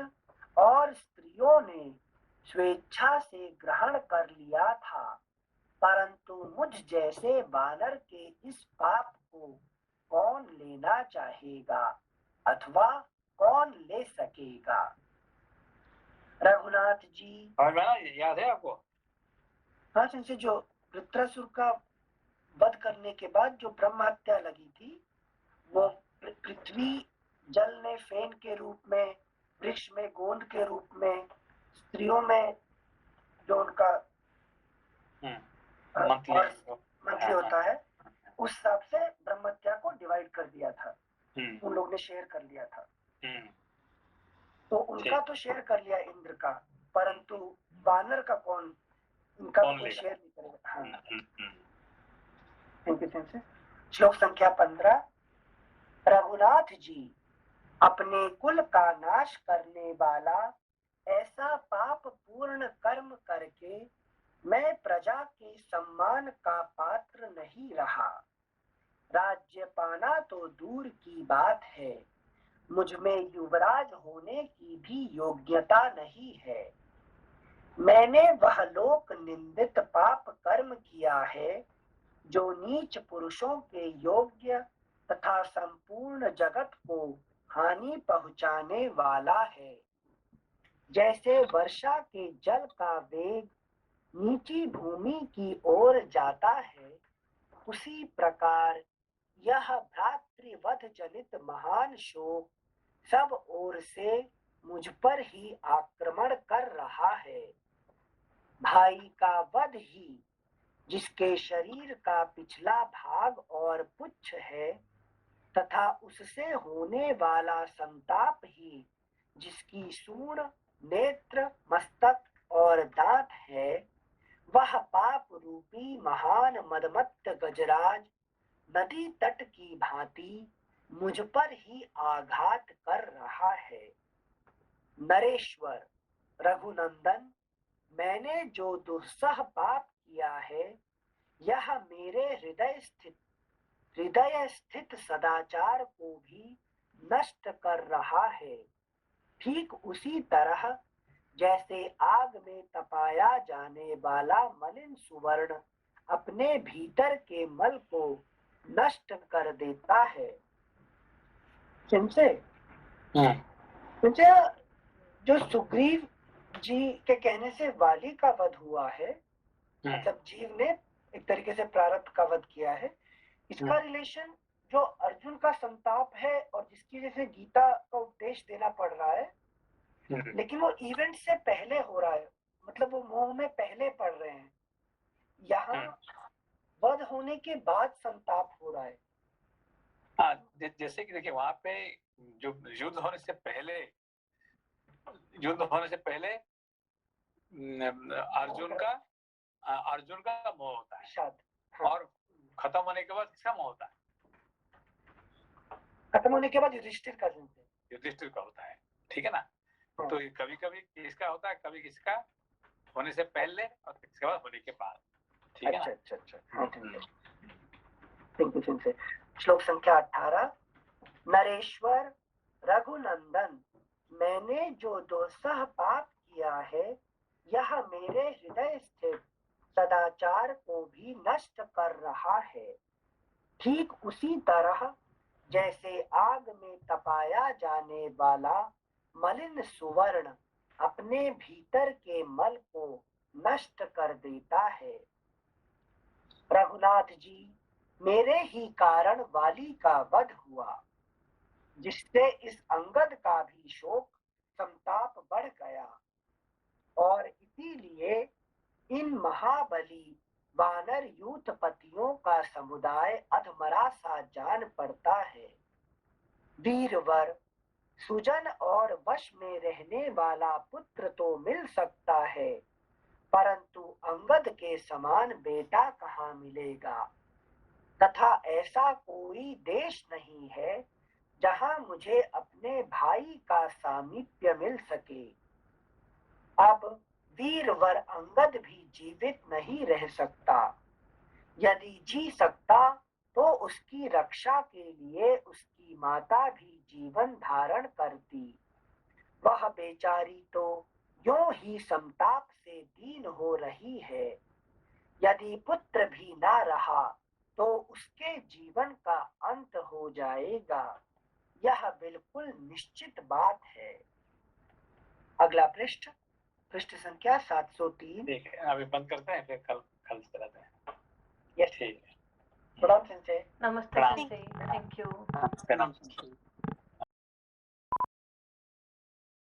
और स्त्रियों ने स्वेच्छा से ग्रहण कर लिया था, परंतु मुझ जैसे बानर के इस पाप को कौन लेना चाहेगा अथवा कौन ले सकेगा। रघुनाथ जी, और याद है आपको? हाँ, से जो वृत्रासुर का वध करने के बाद जो ब्रह्म हत्या लगी थी, वो पृथ्वी जल में फेन के रूप में, वृक्ष में गोंद के रूप में, स्त्रियों में जो उनका मंत्री होता है, उस हिसाब से ब्रह्म हत्या को डिवाइड कर दिया था। उन लोग ने शेयर कर लिया था। तो उनका तो शेयर कर लिया इंद्र का, परंतु वानर का कौन, इनका कोई शेयर नहीं करेगा। हाँ। श्लोक संख्या 15। रघुनाथ जी, अपने कुल का नाश करने वाला ऐसा पाप पूर्ण कर्म करके मैं प्रजा के सम्मान का पात्र नहीं रहा। राज्य पाना तो दूर की बात है, मुझ में युवराज होने की भी योग्यता नहीं है। मैंने वह लोक निंदित पाप कर्म किया है जो नीच पुरुषों के योग्य तथा संपूर्ण जगत को हानि पहुंचाने वाला है। जैसे वर्षा के जल का वेग नीची भूमि की ओर जाता है, उसी प्रकार यह भ्रातृवध जनित महान शोक सब ओर से मुझ पर ही आक्रमण कर रहा है। भाई का वध ही, जिसके शरीर का पिछला भाग और पुच्छ है, तथा उससे होने वाला संताप ही, जिसकी सूंड, नेत्र, मस्तक और दांत है, वह पाप रूपी महान मदमत्त गजराज नदी तट की भांति मुझ पर ही आघात कर रहा है। नरेश्वर, रघुनंदन, मैंने जो दुस्सह पाप किया है, यह मेरे हृदय स्थित सदाचार को भी नष्ट कर रहा है। ठीक उसी तरह जैसे आग में तपाया जाने वाला मलिन सुवर्ण अपने भीतर के मल को नष्ट कर देता है। सिंचे जो सुग्रीव जी के कहने से वाली का वध हुआ है, मतलब जीव ने एक तरीके से प्रारब्ध का वध किया है, इसका रिलेशन जो अर्जुन का संताप है और जिसकी वजह से गीता का उपदेश देना पड़ रहा है, लेकिन वो इवेंट से पहले हो रहा है, मतलब वो मोह में पहले पड़ रहे हैं। यहाँ वध होने के बाद संताप हो रहा है। हाँ, जैसे कि देखिए वहां पे जो युद्ध होने से पहले अर्जुन का मोह होता है, हाँ। और खत्म होने के बाद किसका मोह होता है? खत्म होने के बाद युधिष्ठिर का होता है, ठीक है ना। तो कभी कभी किसका होता है, कभी किसका होने से पहले और किसके बाद होने के बाद, ठीक है ना। अच्छा। श्लोक संख्या 18। नरेश्वर रघुनंदन, मैंने जो दुस्सह पाप किया है, यह मेरे हृदय स्थित सदाचार को भी नष्ट कर रहा है। ठीक उसी तरह जैसे आग में तपाया जाने वाला मलिन सुवर्ण अपने भीतर के मल को नष्ट कर देता है। रघुनाथ जी, मेरे ही कारण वाली का वध हुआ, जिससे इस अंगद का भी शोक संताप बढ़ गया, और इसीलिए इन महाबली वानर यूथपतियों का समुदाय अधमरा सा जान पड़ता है। वीरवर, सुजन और वश में रहने वाला पुत्र तो मिल सकता है, परंतु अंगद के समान बेटा कहाँ मिलेगा, तथा ऐसा कोई देश नहीं है जहां मुझे अपने भाई का सामीप्य मिल सके। अब वीरवर अंगद भी जीवित नहीं रह सकता। यदि जी सकता तो उसकी रक्षा के लिए उसकी माता भी जीवन धारण करती। वह बेचारी तो यूं ही संताप से दीन हो रही है। यदि पुत्र भी ना रहा तो उसके जीवन का अंत हो जाएगा, यह बिल्कुल निश्चित बात है। अगला पृष्ठ संख्या 703। ठीक है, अभी बंद करते हैं, फिर कल चलाते हैं। यस, ठीक है। प्रणाम संजय। नमस्ते संजय, थैंक यू। प्रणाम।